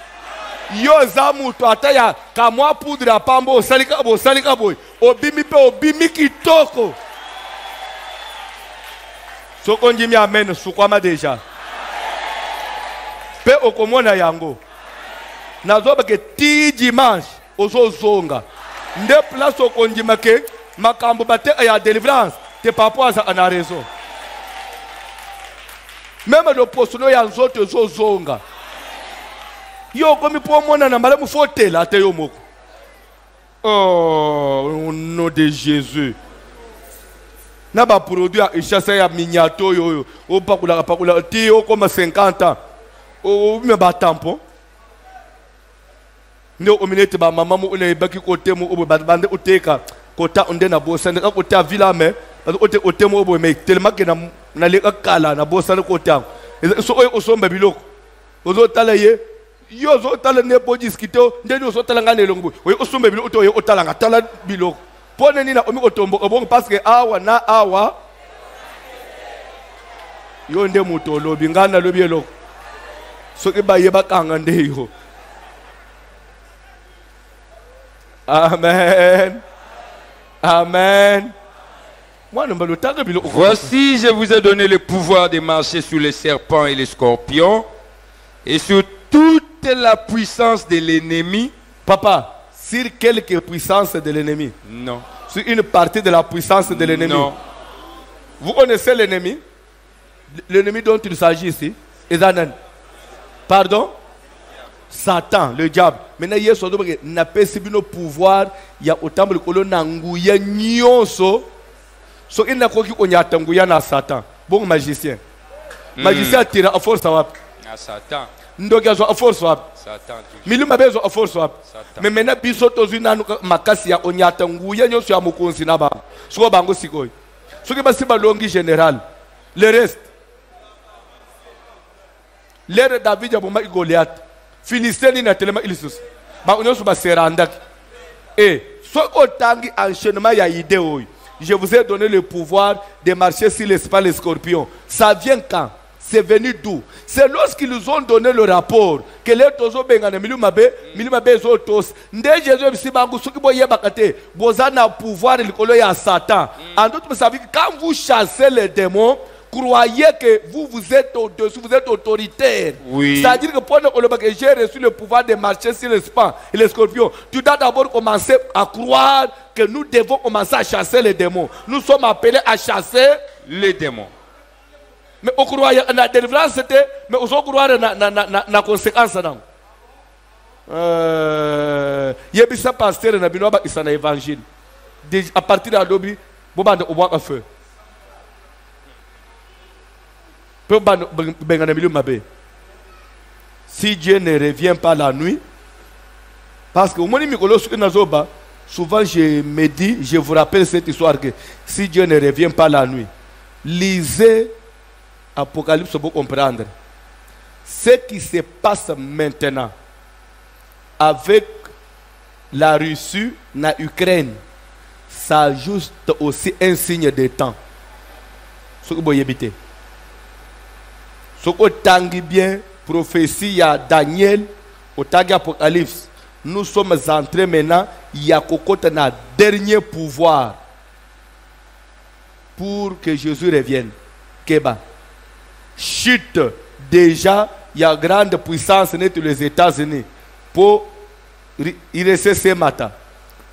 Yo za mutu ataya kamwa poudre pambo salika boy. Obimi pe obimi kitoko. So qu'on dit amen, soukwama déjà. Pe okomona yango. Nazoba ke ti dimanche ozozonga. Nde place okondima ke makambo bate ya délivrance, te papa za ana raison. Même le postono ya nzoto ozozonga. Yo komi po mona na malamu fotela ate yo moko. Oh, au nom de Jésus. Na ba produit a chasse ya miniato yo o pakula ti o comme 50 ans o me ba tampon ndio ominete ba mama mu une baki kote mu obo bande uteka kota onde na bosa ndeka kota vila me ote ote mu obo me tellement que na le kala na bosa kota so oyo osomba biloko ozo tala ye yo zo tala ne po diskito ndeni ozo tala ngane longo oyo osomba biloko to oyo otala ngatala biloko pone ni na omi otombo obongo parce que awa na awa yo nde muto lobi ngana lobi eloko so ke ba ye bakanga ndeyo. Amen. Amen. Voici, je vous ai donné le pouvoir de marcher sur les serpents et les scorpions et sur toute la puissance de l'ennemi. Papa, sur quelques puissances de l'ennemi? Non. Sur une partie de la puissance de l'ennemi? Non. Vous connaissez l'ennemi? L'ennemi dont il s'agit ici? Pardon? Satan, le diable. Maintenant, il y a un pouvoir, il y a autant de kolonanguya nyonso. So il n'a qu'aucun konyatanguya na Satan. Bon magicien. Magicien tire à force wap. À Satan. Ndoga zo à force wap. Satan. Miluma bezo à force wap. Mais maintenant biso tozina makasi ya onyatanguya nyonso ya mukonzi na ba. So bango sikoy. So ke basi balongi général. Le reste. L'ère David ya bomba Goliath. Philistine na telema ilisus. Ba onyoso ba serandak. Et so otangi enchaînement ya idée oyo. Je vous ai donné le pouvoir de marcher sur les serpents et les scorpions. Ça vient quand? C'est venu d'où? C'est lorsqu'ils nous ont donné le rapport que les tozo bengane milumabe zotos. Nde Jésus bisi bangu soki boye bakate bozana pouvoir likolo ya Satan. En d'autres vous savez que quand vous chassez les démons, croyez que vous êtes au-dessus, vous êtes autoritaire. Oui. C'est-à-dire que pendant que j'ai reçu le pouvoir de marcher sur les serpents et les scorpions, tu dois d'abord commencer à croire que nous devons commencer à chasser les démons. Nous sommes appelés à chasser les démons. Mais on croit que la délivrance c'était, mais on croit na conséquence non. Il y a des pasteurs na binoba qui sont évangile. À partir de l'adobe, boba de oboa un feu. Si Dieu ne revient pas la nuit, parce que au moins souvent je me dis, je vous rappelle cette histoire que si Dieu ne revient pas la nuit, lisez Apocalypse pour comprendre ce qui se passe maintenant avec la Russie na Ukraine. Ça juste aussi un signe de temps. Ce que vous éviter. Ce que tangi bien prophétie à Daniel au tangi Apocalypse. Nous sommes entrés maintenant, il y a un dernier pouvoir pour que Jésus revienne. Keba. Chute. Déjà, il y a grande puissance net les États-Unis. Pour IRCC Mata.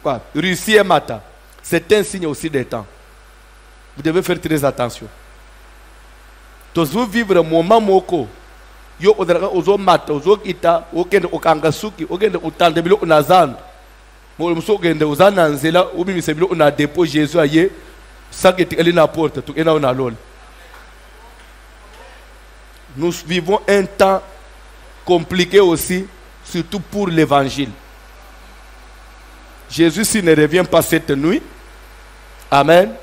Quoi? Russie et Mata. C'est un signe aussi des temps. Vous devez faire très attention. Tous vous vivre un moment moko. Yo odra ozo mata ozo kita okende okangasuki okende utande bilo unazana mo mso okende uzana nzela ubi misebilo una dépôt Jésus aye saketi ali na porte tu ena ona lol. Nous vivons un temps compliqué aussi, surtout pour l'évangile. Jésus s'il ne revient pas cette nuit, amen.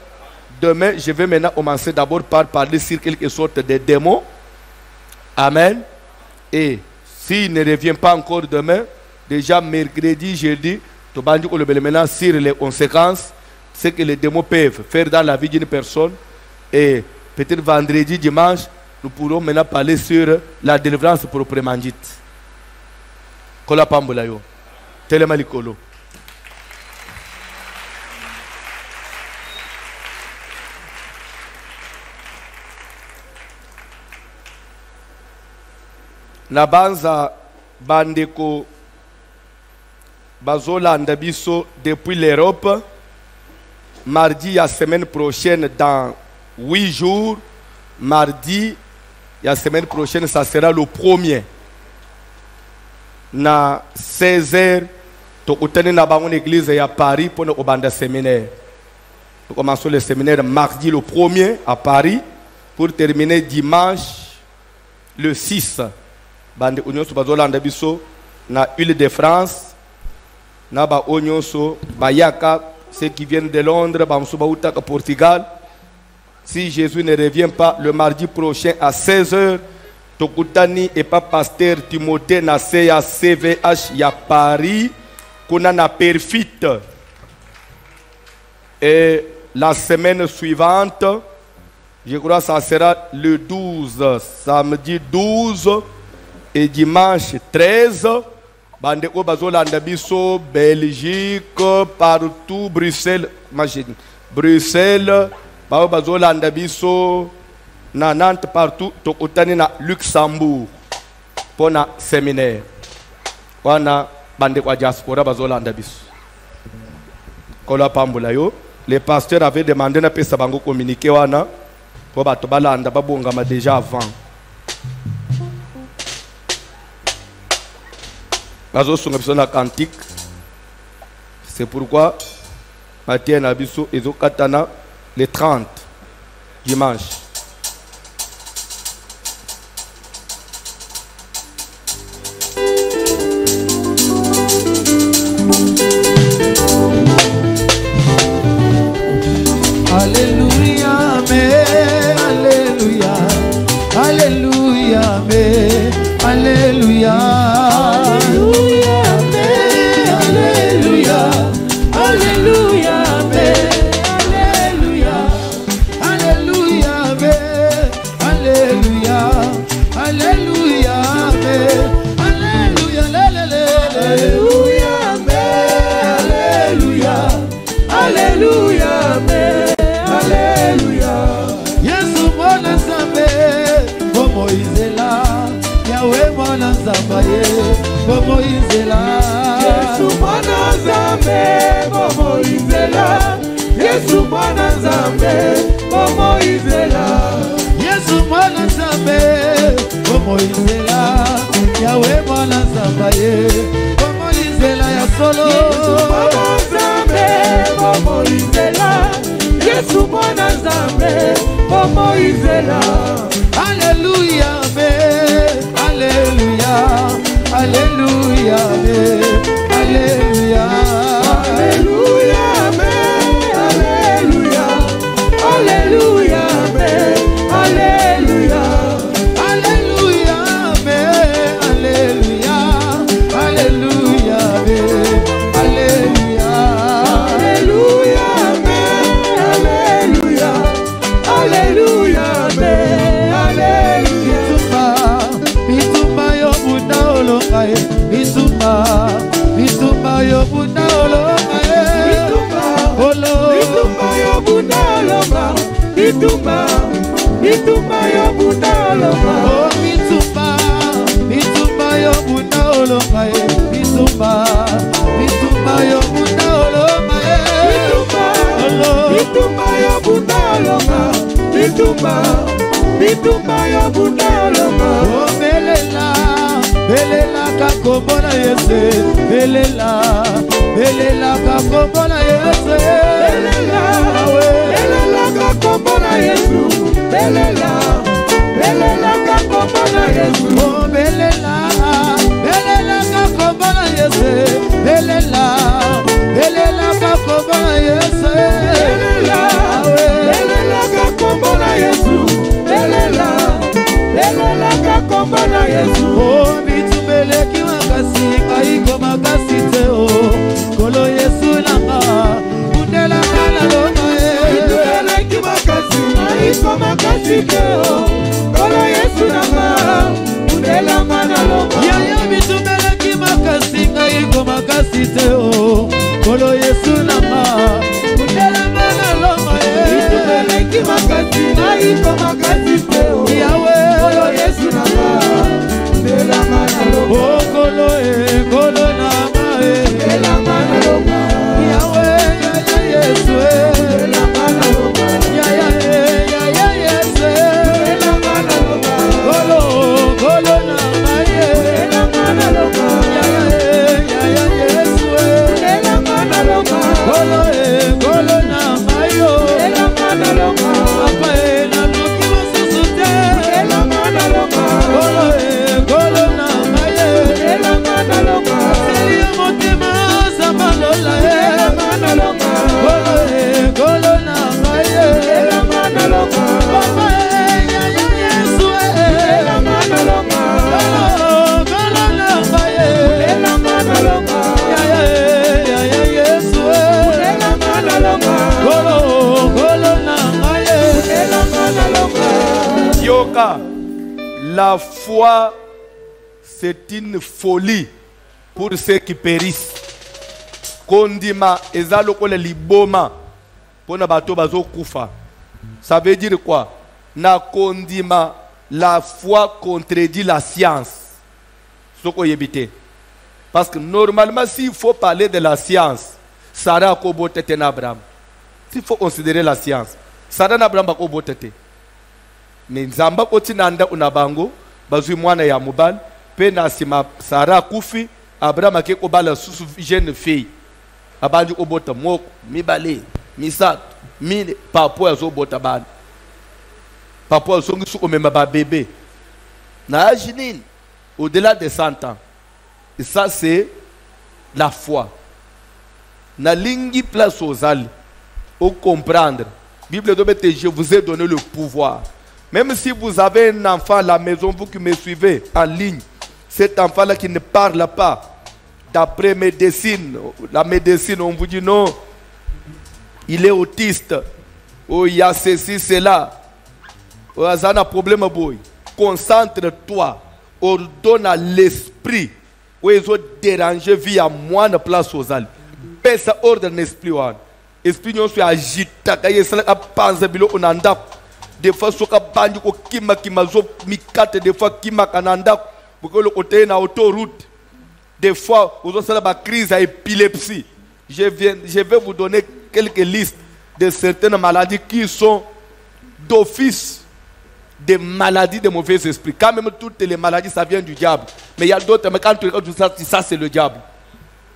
Demain, je vais maintenant commencer d'abord par parler sur quelque sorte de démons. Amen. Et s'il ne revient pas encore demain, déjà mercredi, jeudi, tu vas dire maintenant sur les conséquences, ce que les démons peuvent faire dans la vie d'une personne. Et peut-être vendredi, dimanche, nous pourrons maintenant parler sur la délivrance proprement dite. Kola pambola yo. Telemalikolo. Nabanza bandeko bazolanda biso depuis l'Europe. Mardi la semaine prochaine dans 8 jours. Mardi la semaine prochaine ça sera le 1er. Na 16h to utane na bango l'église à Paris pour le obanda séminaire. Nous commençons le séminaire mardi le 1er à Paris pour terminer dimanche le 6. Bande union sur bazolanda biso na Île de France Naba Onyonso, Bayaka, ceux qui viennent de Londres, Bamsuba Outaka, Portugal. Si Jésus ne revient pas le mardi prochain à 16h, Tokutani et pas pasteur Timothée Naseya CVH ya Paris, qu'on a perfite. Et la semaine suivante, je crois que ça sera le 12, samedi 12 et dimanche 13. Bandeko bazolanda biso Belgique, partout, Bruxelles, imagine, Bruxelles, bazolanda biso na Nantes, partout, tokutani na Luxembourg pour na séminaire. Wana bandeko diaspora bazolanda biso. Kola pambula yo, les pasteurs avaient demandé na pesa bango communiquer wana pour bato balanda babongama déjà avant. C'est pourquoi Mathieu Nabiso et Zokatana les 30 dimanche. Alléluia, mais Alléluia, Alléluia, mais Alléluia. Bomo Izela, Yesu mwana Nzambe, Bomo Izela, Yesu mwana Nzambe, Bomo Izela, Yesu mwana Nzambe, Bomo Izela, Yahweh mwana Nzambe, Bomo Izela ya solo, Yesu mwana Nzambe, Bomo Izela, Yesu mwana Nzambe, Bomo Izela, Alléluia, Alléluia. Alléluia, Alléluia, Alléluia, Alléluia, Alléluia, Alléluia, Alléluia, Alléluia, Alléluia, Alléluia, Alléluia, Alléluia, Alléluia. Bitumba yo bunda olonga Bitumba yo bunda olonga Bitumba yo bunda olonga Oh Bitumba yo bunda olonga Bitumba yo bunda olonga Bitumba yo bunda olonga Bitumba yo bunda olonga Oh belela kakombona Yesu belela kakombona Yesu belela kakombona Yesu belela kakombona Yesu oh belela kakombona Yesu belela kakombona Yesu belela kakombona Yesu belela kakombona Yesu oh bitumele makasi kaiko makasi teo kolo Yesu nanga kundela kana longa bitumele makasi kaiko makasi teo kolo Yesu nanga kundela kana longa ya bitumele makasi kaiko makasi teo kolo Yesu nanga kundela kana longa bitumele makasi kaiko makasi teo yawe kolo Yesu nanga kundela La foi, c'est une folie pour ceux qui périssent. Kondima ezalo kole liboma pona bato bazo kufa. Ça veut dire quoi? Na kondima, la foi contredit la science. Soko yebite. Parce que normalement, s'il faut parler de la science, Sarah Kobo Tete Abraham. S'il faut considérer la science, Sarah Abraham Kobo Tete. Mais Zamba Kotinanda Unabango, Bazui Mwana ya Mubal, Pena Sima Sarah Koufi, Abraham Akeko Bala sous jeune fille. Abandi Obota Mok, Mibale, Misat, Mine, Papua Zobota Ban. Papua Zongi Souko Memba bébé. Na Ajinin, au-delà de 100 ans. Et ça, c'est la foi. Na lingi place aux ali. Au comprendre. Bible de Bête, je vous ai donné le pouvoir. Même si vous avez un enfant à la maison, vous qui me suivez en ligne, cet enfant-là qui ne parle pas, d'après médecine, la médecine, on vous dit non, il est autiste. Oh, il y a ceci, cela. Oh, il y a un problème, boy. Concentre-toi. Ordonne à l'esprit. Où ils ont dérangé via moi de place aux alles. Pèse ordre l'esprit. Esprit nous soit agité. Des fois, soka bandi ko kima zo mikate. Des fois, kima kananda. Pour que le côté na autoroute. Des fois, vous avez une crise à épilepsie. Je vais vous donner quelques listes de certaines maladies qui sont d'office des maladies de mauvais esprits. Quand même toutes les maladies, ça vient du diable. Mais il y a d'autres, mais quand tu regardes tout ça, ça c'est le diable.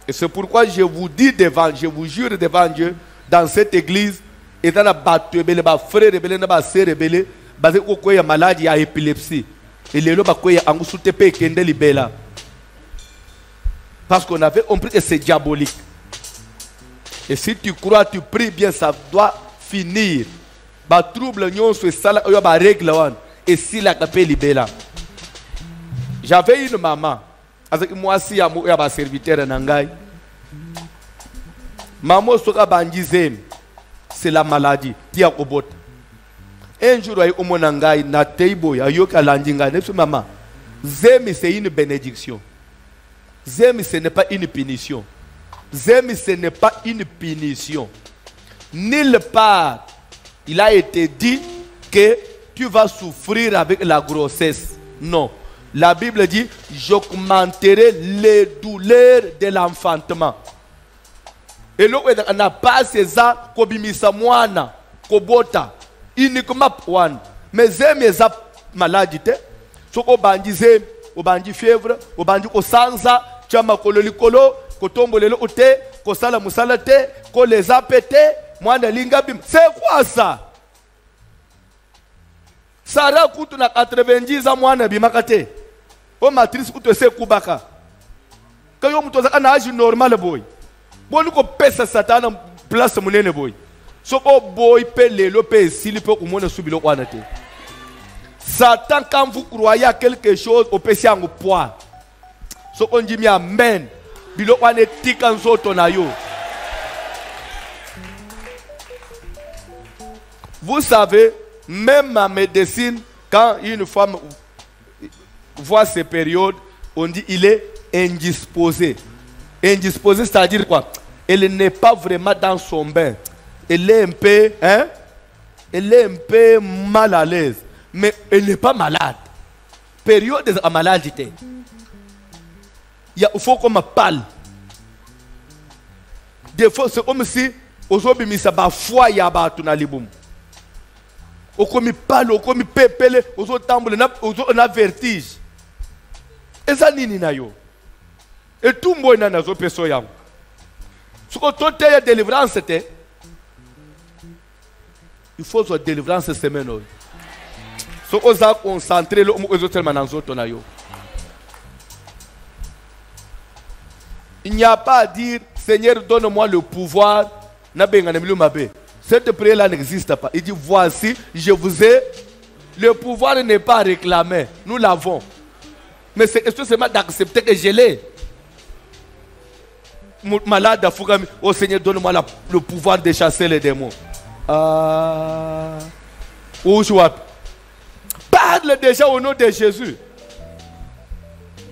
Et c'est pourquoi je vous dis devant, je vous jure devant Dieu, dans cette église, et dans la bateau, les frères rebelles, les sœurs rebelles, basé au quoi il y a maladie, il y a épilepsie. Et les lois, il y a angustie, kende libella. Parce qu'on avait compris que c'est diabolique. Et si tu crois, tu pries bien, ça doit finir. Ba trouble nyon so sala yo ba règle wan et si la capé libéla. J'avais une maman avec moi si ya ba serviteur nangai. Maman soka bandizem, c'est la maladie tia kobota. Un jour ay omonangai na teibo ya yoka landinga ne maman. Zemi c'est une bénédiction. Zemi ce n'est pas une punition. Zemi ce n'est pas une punition. Nulle part il a été dit que tu vas souffrir avec la grossesse. Non. La Bible dit, j'augmenterai les douleurs de l'enfantement. Et là, on n'a pas ça, kobimisa mwana, kobota, uniquement one. Mais zeme za maladie, soko bandi zeme, obandi fièvre, obandi ko sanza, chama kololikolo, kotombolelo ote, ko sala musala te, ko les apete. C'est quoi ça? Sarah coûte na 90 ans mwana bimakate. O matrice coûte se kubaka. Quand yo muto zaka na âge normal boy. Bonu ko pesa satana place munene boy. So ko boy pe lelo pe sili pe ko mona subilo kwana te. Satan quand vous croyez à quelque chose au pesi yango poids. So ko njimi amen. Bilo kwane tika nzoto na yo. Vous savez, même en médecine, quand une femme voit ces périodes, on dit qu'il est indisposé. Indisposé, c'est-à-dire quoi? Elle n'est pas vraiment dans son bain. Elle est un peu, hein? Elle est un peu mal à l'aise. Mais elle n'est pas malade. Période de maladie. Il faut qu'on me parle. Des fois, c'est comme si, aujourd'hui, il y a une foi, il y a un okomi pale, okomi pepele, ozo tambule, na vertige. Eza nini na yo? Et tout mbo ina nazo peso yangu. Suko tote ya délivrance te. Il faut so délivrance semaine. Suko za concentré lo ozo telma nanzoto na yo. Il n'y a pas à dire Seigneur donne-moi le pouvoir na benga na milu mabe. Cette prière-là n'existe pas. Il dit, voici, je vous ai. Le pouvoir n'est pas réclamé. Nous l'avons. Mais c'est seulement d'accepter que je l'ai. Malade, oh Seigneur, donne-moi le pouvoir de chasser les démons. Où je vois. parle déjà au nom de Jésus.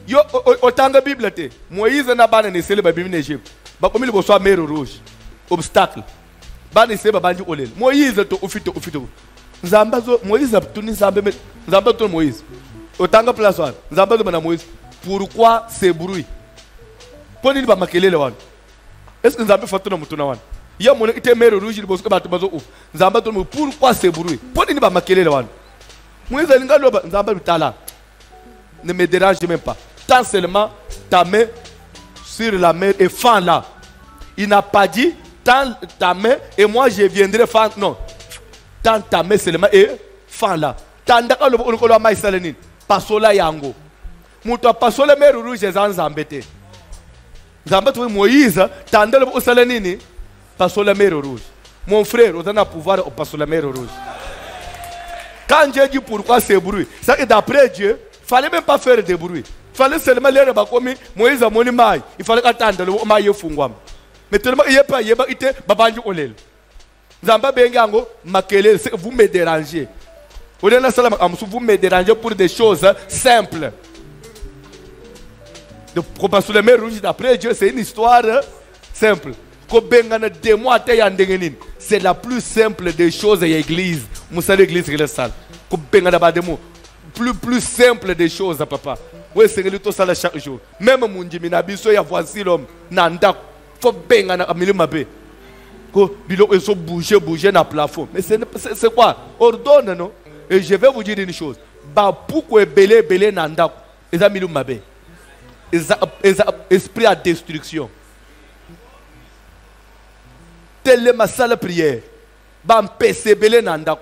Yo, autant de Bible, Moïse n'a pas laissé le Bible en Égypte. Comme il reçoit mer rouge, obstacle. Moïse, Moïse a tout Moïse. Autant de place, Moïse. Pourquoi ces bruits? Pourquoi il va maquiller le one? Est-ce que nous avons fait tout le monde? Il y a mon été mer rouge, il bosse comme pourquoi ces bruits? Pourquoi il va maquiller le one? Moïse a ne me dérange même pas. Tant seulement ta main sur la mer et fends là. Il n'a pas dit tant ta main et moi je viendrai fendre. Non. Tant ta main seulement et fends là. Tant d'accord le maïs salenine. Pasola yango. Mouto pasola mer rouge les ans embêtés. Zambet Moïse tant le salenine pasola mer rouge. Mon frère, on a pouvoir pasola mer rouge. Quand Dieu dit pourquoi ces bruits, c'est que d'après Dieu, il ne fallait même pas faire de bruit. Il fallait seulement lire comme Moïse a mon maille. Il fallait attendre le maille fungwam. Mais tellement il n'y a pas, il y a pas été babanji olel. Zamba bengango makele, vous me dérangez. Vous me dérangez pour des choses simples. De propasser le mer rouge d'après Dieu, c'est une histoire simple. C'est la plus simple des choses à l'église. L'église est la salle. Plus simple des choses, papa. Oui, c'est tout ça chaque jour. Même mon Jiminabiso, il y a voici l'homme. Nanda, faut bien à Milimabe. Il faut bouger dans le plafond. Mais c'est quoi? Ordonne, non? Et je vais vous dire une chose. Pourquoi belé Nanda? Ils ont Milimabe. Ils ont esprit à destruction. Telle est ma salle prière. Bam PC belé Nanda.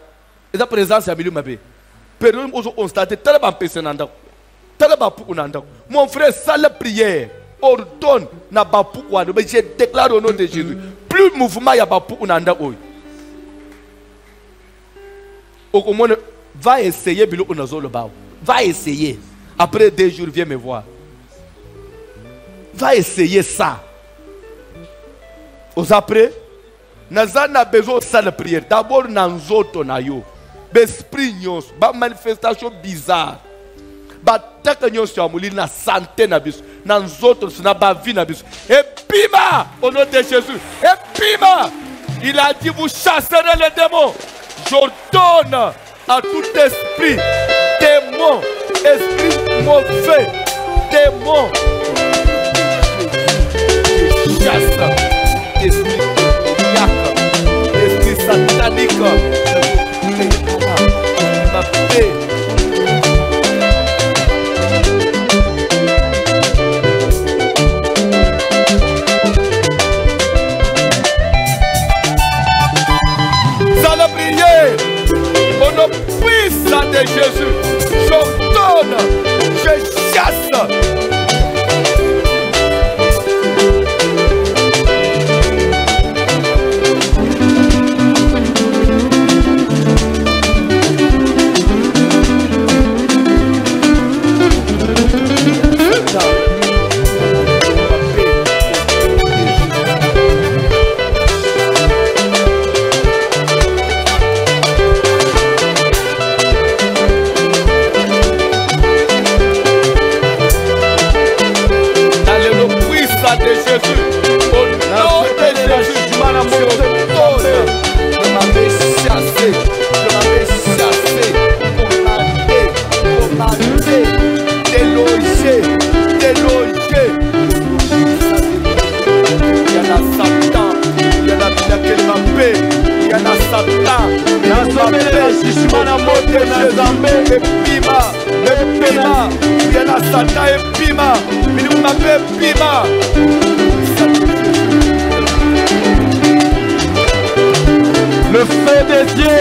Ils ont présence à Milimabe. Pero nous constatons que mon frère, salle prière, ordonne na bapu quoi. Mais je déclare au nom de Jésus. Plus mouvement y a bapu unanda oy. Au moins va essayer bilo unazo le bao. Va essayer. Après 2 jours viens me voir. Va essayer ça. Aux après, nazana besoin de salle prière. D'abord nanzoto na yo. L'esprit nyos, ba manifestation bizarre. Ba taka nyos ya muli na santé na biso, na nzoto na ba vie na biso. Et pima au nom de Jésus. Et pima, il a dit vous chasserez les démons. J'ordonne à tout esprit, démon, esprit mauvais, démon. Chasse, esprit diacre, esprit satanique. Dans la prière, au nom puissant de Jésus, j'ordonne, je chasse. Le feu de Dieu,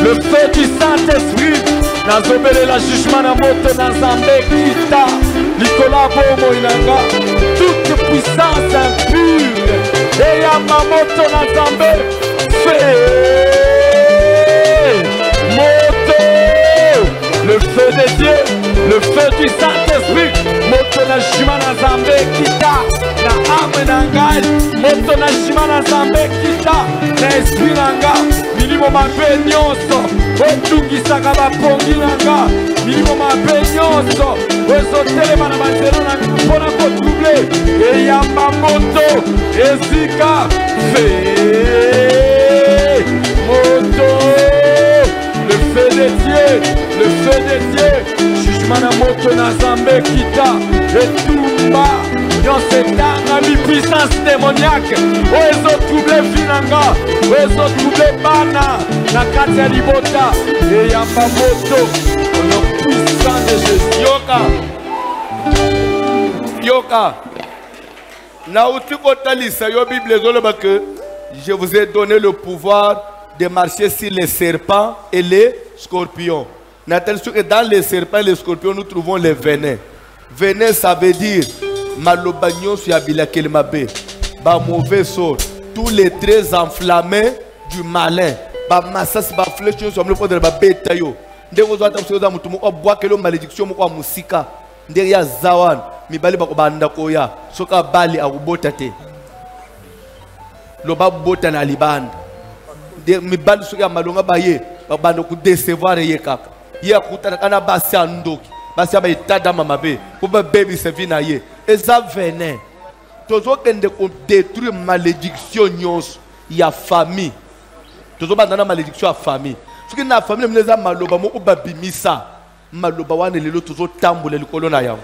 le feu du Saint-Esprit, nazobele la jugement na moto na Zambé kita, Nicolas Bomo inanga, toute puissance impure, et ya mamoto na Zambé, feu, moto, le feu de Dieu, le feu du Saint-Esprit, moto na jugement na Zambé kita, na bomoi na ngai moto na nsima na nzambe kita na esprit na nga milimo mabe nyonso otungisaka bapongi na nga milimo mabe nyonso ezotelema na banzela na nga mpona kotrouble eyamba moto ezika fe moto le feu de Dieu jugement na moto na nzambe kita etumba nyonso etanga puissance démoniaque oyo ezotrouble vi na nga oyo ezotrouble bana na kati ya libota eyamba moto oyo puissant de Jésus. Yoka nauti kotalisa yo Bible ezoloba que je vous ai donné le pouvoir de marcher sur les serpents et les scorpions. Que dans les serpents et les scorpions, nous trouvons les venins. Venin, ça veut dire malobagnon sur Abilakele Mabé. Ba mauvais sort. Tous les traits enflammés du malin. Ba massas, ba flèche, sur le point de la bête. Ndé vous avez observé dans mon bois que l'homme malédiction, mon musika. Ndé ya zawan. Mi bali ba banda koya. Soka bali a ubotate. Loba bota na libanda. Mi bali soka malonga baye. Ba bando ku décevoir ye kaka. Ye akutana kana basi andoki. Basi aba itada mamabe. Ko ba baby se vina ye. Eza venin. Tozo kende ko détruire malédiction nyonso ya famille. Tozo bandana malédiction ya famille. Soki na famille mneza maloba moko babimisa. Maloba wane lelo tozo tambola likolo na yango.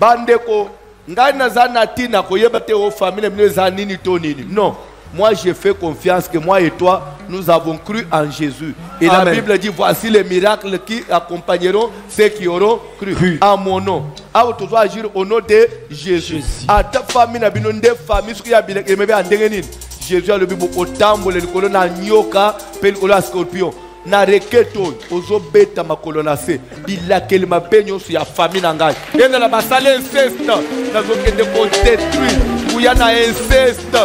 Bandeko ngai nazana tina koyeba te o famille mneza nini to nini. Non. Moi, j'ai fait confiance que moi et toi, nous avons cru en Jésus. Et Amen. La Bible dit, voici les miracles qui accompagneront ceux qui auront cru en mon nom. Alors, tu dois agir au nom de Jésus. À ta famille, na bino nde famille, ce qui a bien aimé à dengenin. Jésus a le bibo otambo le kolo na nyoka, pel kolo a scorpion. Na reketo, ozo beta makolona se. Bila kele mabenyo su ya famille na ngai. Enda la basale inceste, na zo kende ko détruire. Uyana inceste,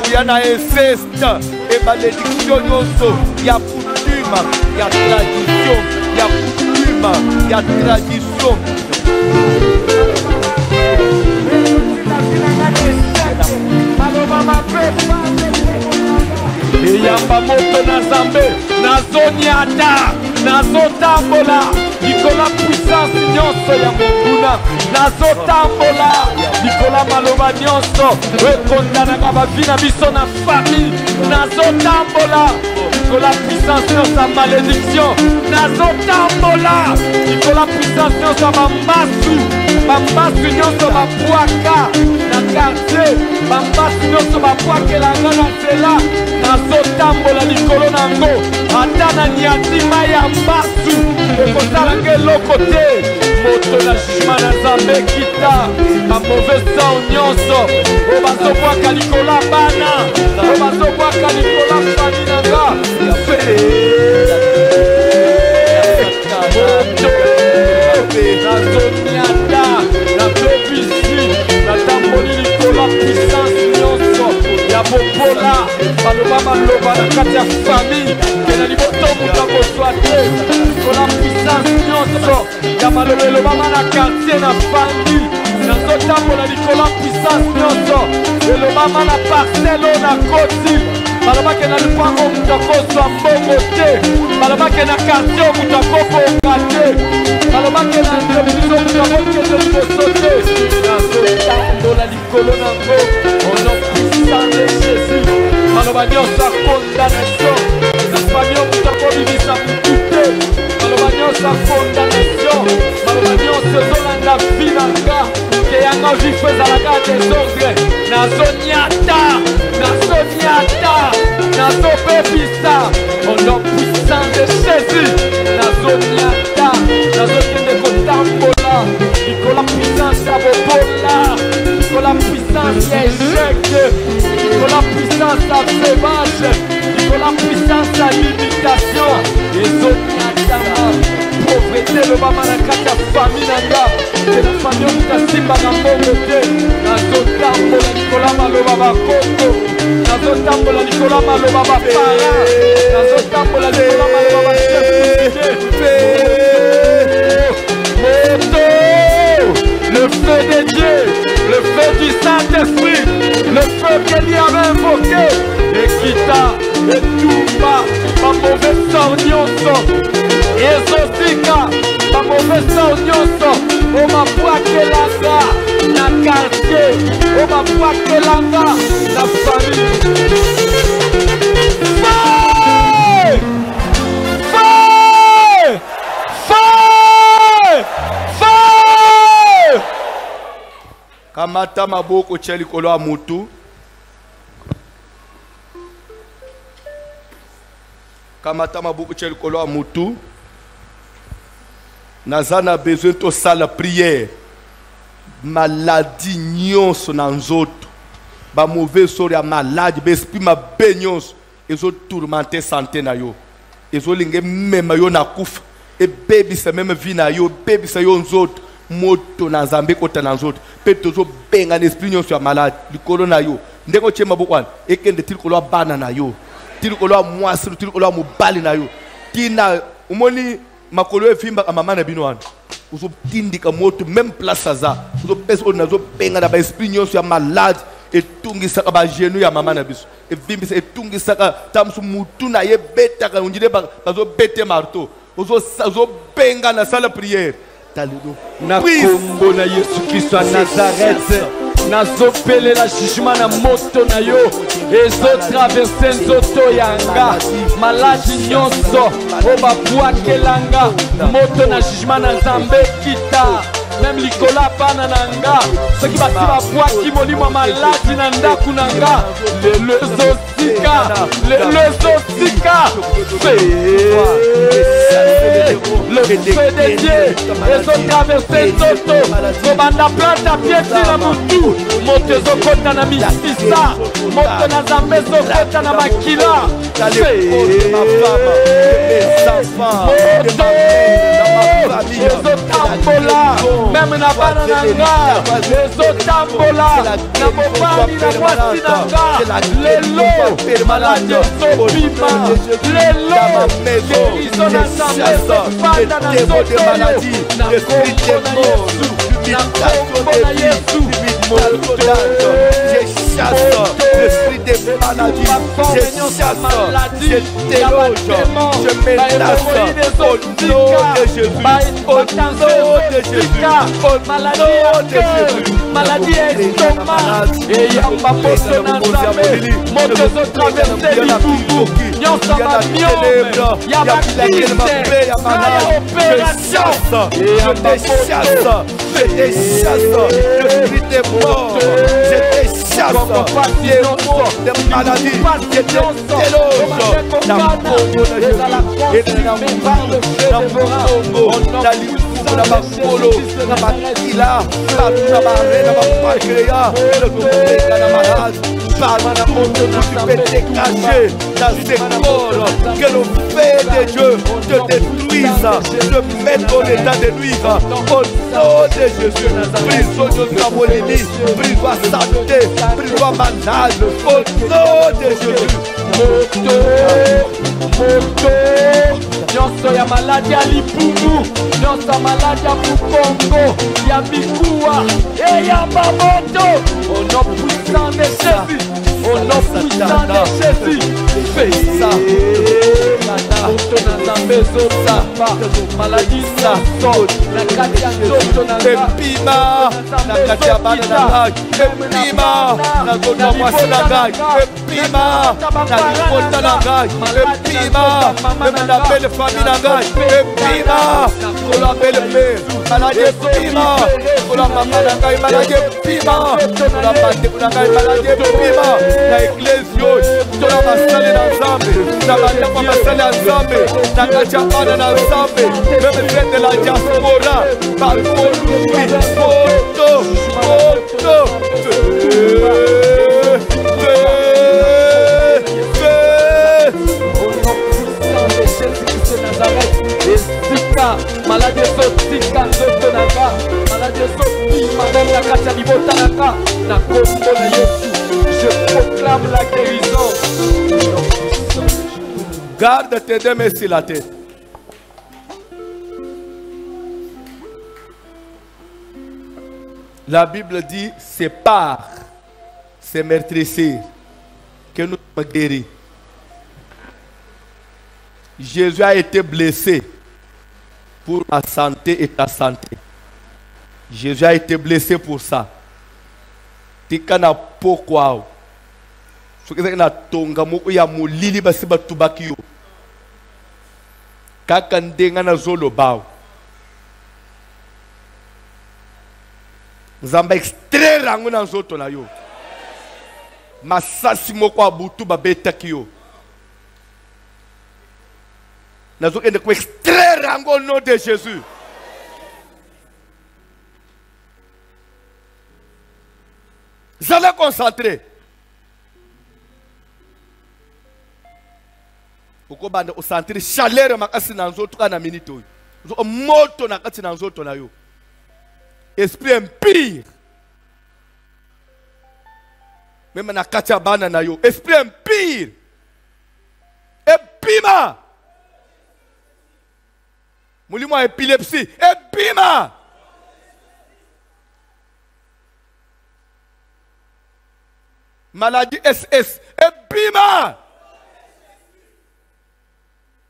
uyana inceste. Et malédiction yoso, ya coutume, ya tradition, ya coutume, ya tradition. eyamba moto na nzambe nazoniata nazotambola likola puissance nyonso ya monguna nazotambola likola maloba nyonso ekondanaka bavi na biso na famille nazotambola likola puissance nyonso ya malédiction nazotambola likola puissance nyonso ya bambasu nyonso babwaka na quartier bambasu nyonso babwakelanga na nzela nazotambola likolo nango ata na niatima ya mbasu ekosalanga eloko te moto na jugement na nzambe kita na mauvais sang nyonso oyo bazobwaka likolo ya bana oyo bazobwaka likolo ya fami nanga nazoniata napebisi natamboli likolo ya puissance nyonso ya bopola baloba maloba na kati ya famille ke na liboto moto akozwa te likola puissance nyonso ya maloba elobama na quartier na famille nazotambola likolo ya puissance nyonso elobama na parcelle oyo na koti balobake na lupango moto akozwa mbongo te balobake na quartier oyo moto akobonga te balobake na ndrebiso moto akokende liboso te nazotambola likolo nango ono puissant de Jésus maloba nyonso ya condamnation na famille moto akobimisa mutu te maloba nyonso ya condamnation maloba nyonso ezolanda vi na nga ke yanga vifo ezalaka desordre nazoniata nazobebisa ono puissant de Jésus nazoniata nazokende kotambola likola puissance ya bobola likola puissance ya échec likola puissance ya sauvage likola puissance ya limitation ezoniatanga pauvreté lobama na kati ya famille na nga te na famille oyo mutasimbaka mbongo te nazotambola likolo ya maloba bakoto nazotambola likolo ya maloba bapara nazotambola likolo ya maloba bachef moto le feu de Dieu le feu du Saint-Esprit le feu qu'Élie avait invoqué, et quitta, et tout bas, ma mauvaise sort nyonso, et zosika, ma mauvaise sort nyonso, oh ma poakelanga, na quartier, oh ma poakelanga, na famille. Feu! Feu! Feu! Feu! Kamata maboko cheli kolo a mutu. Kamata maboko cheli kolo a mutu. Nazana besoin to sala prière. Maladie nyonso na nzoto. Ba mauvais sort ya malade, ba esprit ma benyonso. Ezo tourmenter santé na yo. Ezo linge mema yo na kufa. E baby se même vie na yo, baby se yo nzoto. Moto na Nzambe kota na nzoto. Pe tozo benga n'esprit nyonso ya malade. Likolo na yo. Ndeko chema bokwana. Ekende tilkolo bana na yo. Tilkolo mwasi, tilkolo mobali na yo. Tina umoni makolo efimba mama na bino wana. Uzo tindika moto même place aza. Uzo pesa on nazo benga na ba esprit nyonso ya malade. Etungisa ka ba genou ya mama na biso. Evimbisa etungisa ka tamsu mutu na ye beta ka unjide bazo bete marteau. Uzo benga na sala prière. Na kombo na Yesu Kristo a Nazareth, nazopele la jugement na moto na yo, ezo traverse nzoto yanga, maladi nyonso, oba bwakelanga, moto na jugement na Nzambe kita, même likola bana nanga, soki basi babwaki molimo maladi na ndaku nanga, lelo ezosika, le feu de Dieu, ezo traverse nzoto, kobanda planta piedi na mutu, moto ezokota na misisa, moto na Nzambe ezokota na makila, ezotambola, même na bana nanga, ezotambola, na mobali na mwasi nanga, lelo, maladi ezobima, lelo, guérison na Nzambe ezofanda na nzoto yo, na kombo na Yesu, je chasse l'esprit des maladies, je chasse, je déloge, je menace au nom de Jésus, au nom de Jésus, au nom de Jésus, maladie estomac, et yamba poto na Nzambe, moto ezotraverse libubu, nyonso bamiome, yaba krise, kaya opération, je déchasse l'esprit des morts, je déchasse les morts des maladies, je déloge la Congo de Jésus, et la Congo, la Libourg, la Bapolo, la Bakila, la Barre, la Bapagréa, le Gouvernement, la malade, tu peux te cacher dans ces corps, que le feu de Dieu te détruise, te mette en état de nuire, au nom de Jésus, brise ta molini, brise ta santé, brise ta malade, au nom de Jésus. Moto, nyonso ya maladi ya lipumu, nyonso ya maladi ya mukongo, ya mikuwa, eyamba moto, au nom puissant de Jésus, au nom puissant de Jésus, fais ça. Moto na Nzambe ezosamba, maladi nyonso, na kati ya nzoto na Nzambe, epima na kati ya bana na ngai, epima na nzoto ya mwasi na ngai, epima na libota na ngai, epima meme na belle famille na ngai, epima kola belle mère, maladi epima kola mama na ngai, maladi epima kola bandeko na ngai, maladi epima na eglise oyo, tola basali na Nzambe, na bandeko basali na Nzambe, na kati ya bana na Nzambe, meme fete la diaspora, parcours moto, malade ezotika nzoto nanga, malade ezobima meme na kati ya libota nanga, na kombo na Yesu, je proclame la guérison. Garde tes deux mains sur la tête. La Bible dit sépare c'est meurtrissure que nous sommes guéris. Jésus a été blessé pour ma santé et ta santé. Jésus a été blessé pour ça. Tikana pourquoi? Ce que c'est na tonga moko ya mulili basi batubaki yo. Kaka ndenga na zolo bao. Nzamba extraire rango na nzoto na yo. Masasi moko abutu babetaki yo. Nazo ende ko extraire rango au nom de Jésus. Vous allez concentrer. Pourquoi vous sentir chaleur makasi na nzoto kana minute oyo. Zo moto na kati na nzoto na yo. Esprit impire. Même na kati ya bana na yo. Esprit impire. Epima. Mulimo épilepsie. Epima. Maladie SS. Epima.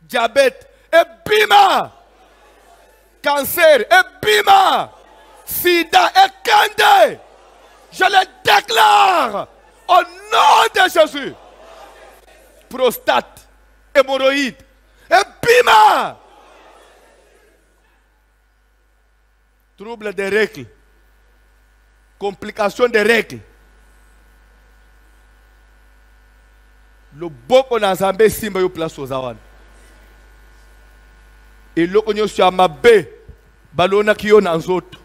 Diabète. Epima. Cancer. Epima. Sida. Ekende. Je le déclare au nom de Jésus. Prostate. Hémorroïde. Epima. Trouble des règles. Complications des règles. Le boko na Nzambe simba yo place aux awan. Et le konyo sur amabe balona kiyo na nzoto.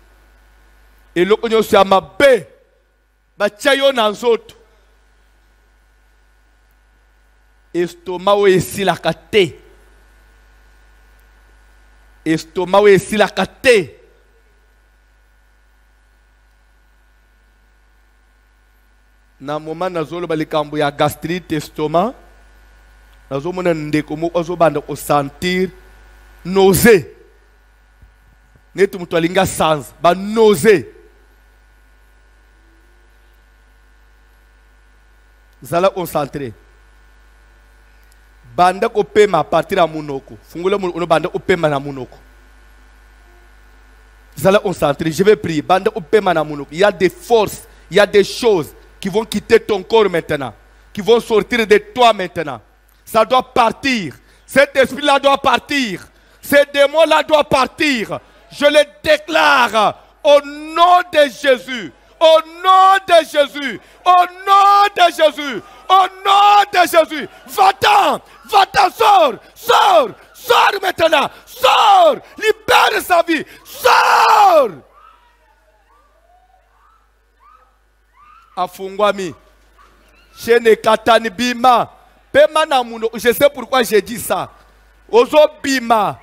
Et le konyo sur amabe bachayo na nzoto. Estomac o esila kate. Estomac o esila kate. Na moment nazolo balikambo ya gastrite estomac nazo mona ndeko mo ozo banda ko sentir nausée netu mutu alinga sans ba nausée zala concentré banda ko pema partir à munoko fungula ono banda ko pema na munoko zala concentré je vais prier banda ko pema na munoko il y a des forces il y a des choses qui vont quitter ton corps maintenant, qui vont sortir de toi maintenant. Ça doit partir. Cet esprit-là doit partir. Ces démons-là doivent partir. Je le déclare au nom de Jésus. Au nom de Jésus. Au nom de Jésus. Au nom de Jésus. Va-t'en. Va-t'en, sors. Sors. Sors maintenant. Sors. Libère sa vie. Sors. Afungwami. Chene katani bima. Pema na muno. Je sais pourquoi j'ai dit ça. Ozo bima.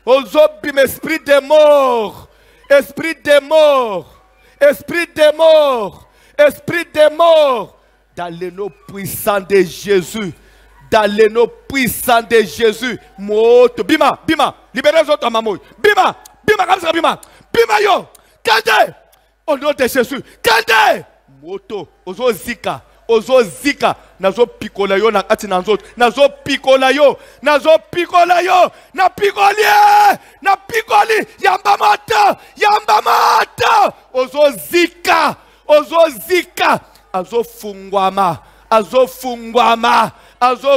Ozo bima. Esprit de mort. Esprit de mort. Esprit de mort. Esprit de mort. Dans le nom puissant de Jésus. Dans le nom puissant de Jésus. Moto. Bima. Bima. Libérez les autres mamoy. Bima. Bima. Kamsa bima. Bima yo. Kande. Au nom de Jésus. Kande. Moto, ozo zika, nazo pikola yo na kati na nzoto, nazo pikola yo, na pikoli, yamba mata, ozo zika, azo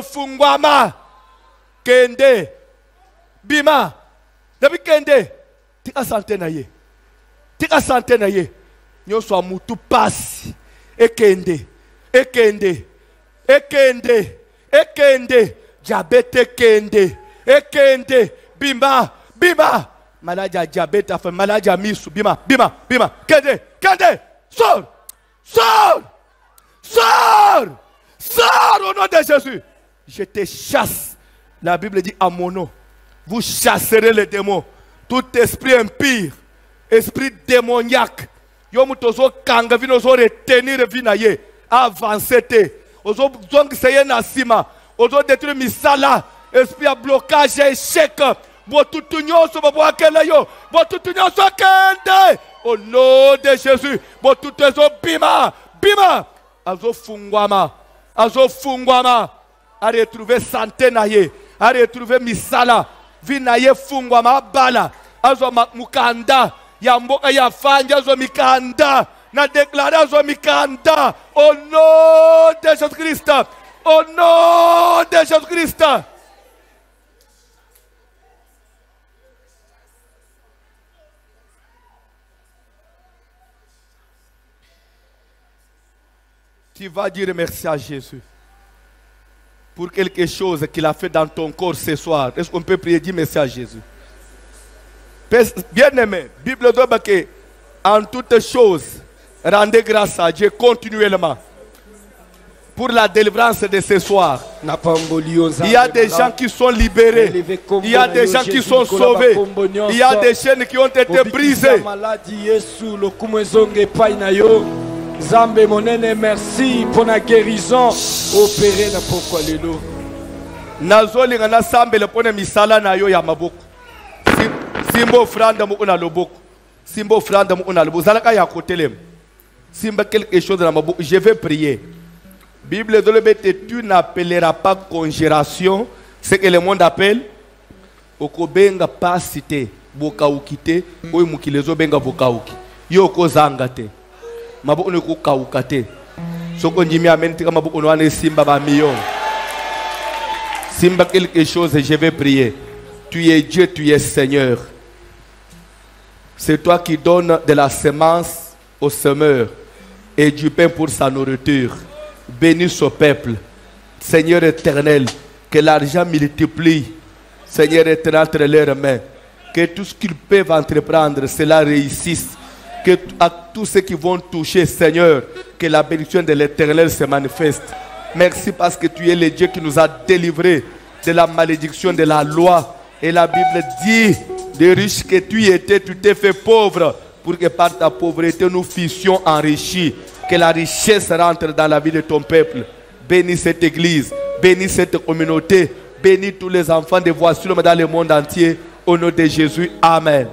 fungwama, kende, bima, dabi kende, tika sante na ye, nyonso a mutu pasi, ekende, diabete ekende, bima, maladie à diabète, maladie à misu, bima, kende, sors, au nom de Jésus, je te chasse, la Bible dit à mon nom, vous chasserez les démons, tout esprit impur, esprit démoniaque, yo mutozo kanga vino zo retenir vina ye avancer te ozo zong seye na sima ozo détruire misala esprit à blocage échec botutu nyonso babwakela yo botutu nyonso kende au nom de Jésus botutu zo bima azofungwama, azofungwama, a retrouver santé na ye, a retrouver misala, vi na ye fungwama bala, azo mukanda, ya mboka ya fanja azo mikanda, na déclaré azo mikanda, au nom de Jésus-Christ, au nom de Jésus-Christ. Tu vas dire merci à Jésus pour quelque chose qu'il a fait dans ton corps ce soir. Est-ce qu'on peut prier, dire merci à Jésus? Bien-aimé, Bible dit que en toutes choses, rendez grâce à Dieu continuellement pour la délivrance de ce soir. Il y a des gens qui sont libérés. Il y a des gens qui sont sauvés. Il y a des chaînes qui ont été brisées. Zambe monene, merci pour la guérison opérée na pokwa lelo. Nazoli ngana sambe le pone misala na yo ya maboko. Simbo franda mo na loboko. Simbo franda mo na loboko. Zalaka ya kotelem. Simba quelque chose na maboko. Je vais prier. Bible de l'Ebete, tu n'appelleras pas congération ce que le monde appelle okobenga pasite bokaukite oy mukilezo benga bokauki. Yo kozangate. Mabuko ne kukaukate. Soko njimi amen tika mabuko no ane simba ba million. Simba quelque chose et je vais prier. Tu es Dieu, tu es Seigneur. C'est toi qui donnes de la semence au semeur et du pain pour sa nourriture. Bénis ce peuple. Seigneur éternel, que l'argent multiplie. Seigneur éternel, entre leurs mains. Que tout ce qu'ils peuvent entreprendre, cela réussisse. Que à tous ceux qui vont toucher, Seigneur, que la bénédiction de l'Éternel se manifeste. Merci parce que tu es le Dieu qui nous a délivrés de la malédiction de la loi. Et la Bible dit, des riches que tu étais, tu t'es fait pauvre pour que par ta pauvreté nous fussions enrichis. Que la richesse rentre dans la vie de ton peuple. Bénis cette église, bénis cette communauté, bénis tous les enfants de voici dans le monde entier. Au nom de Jésus, Amen.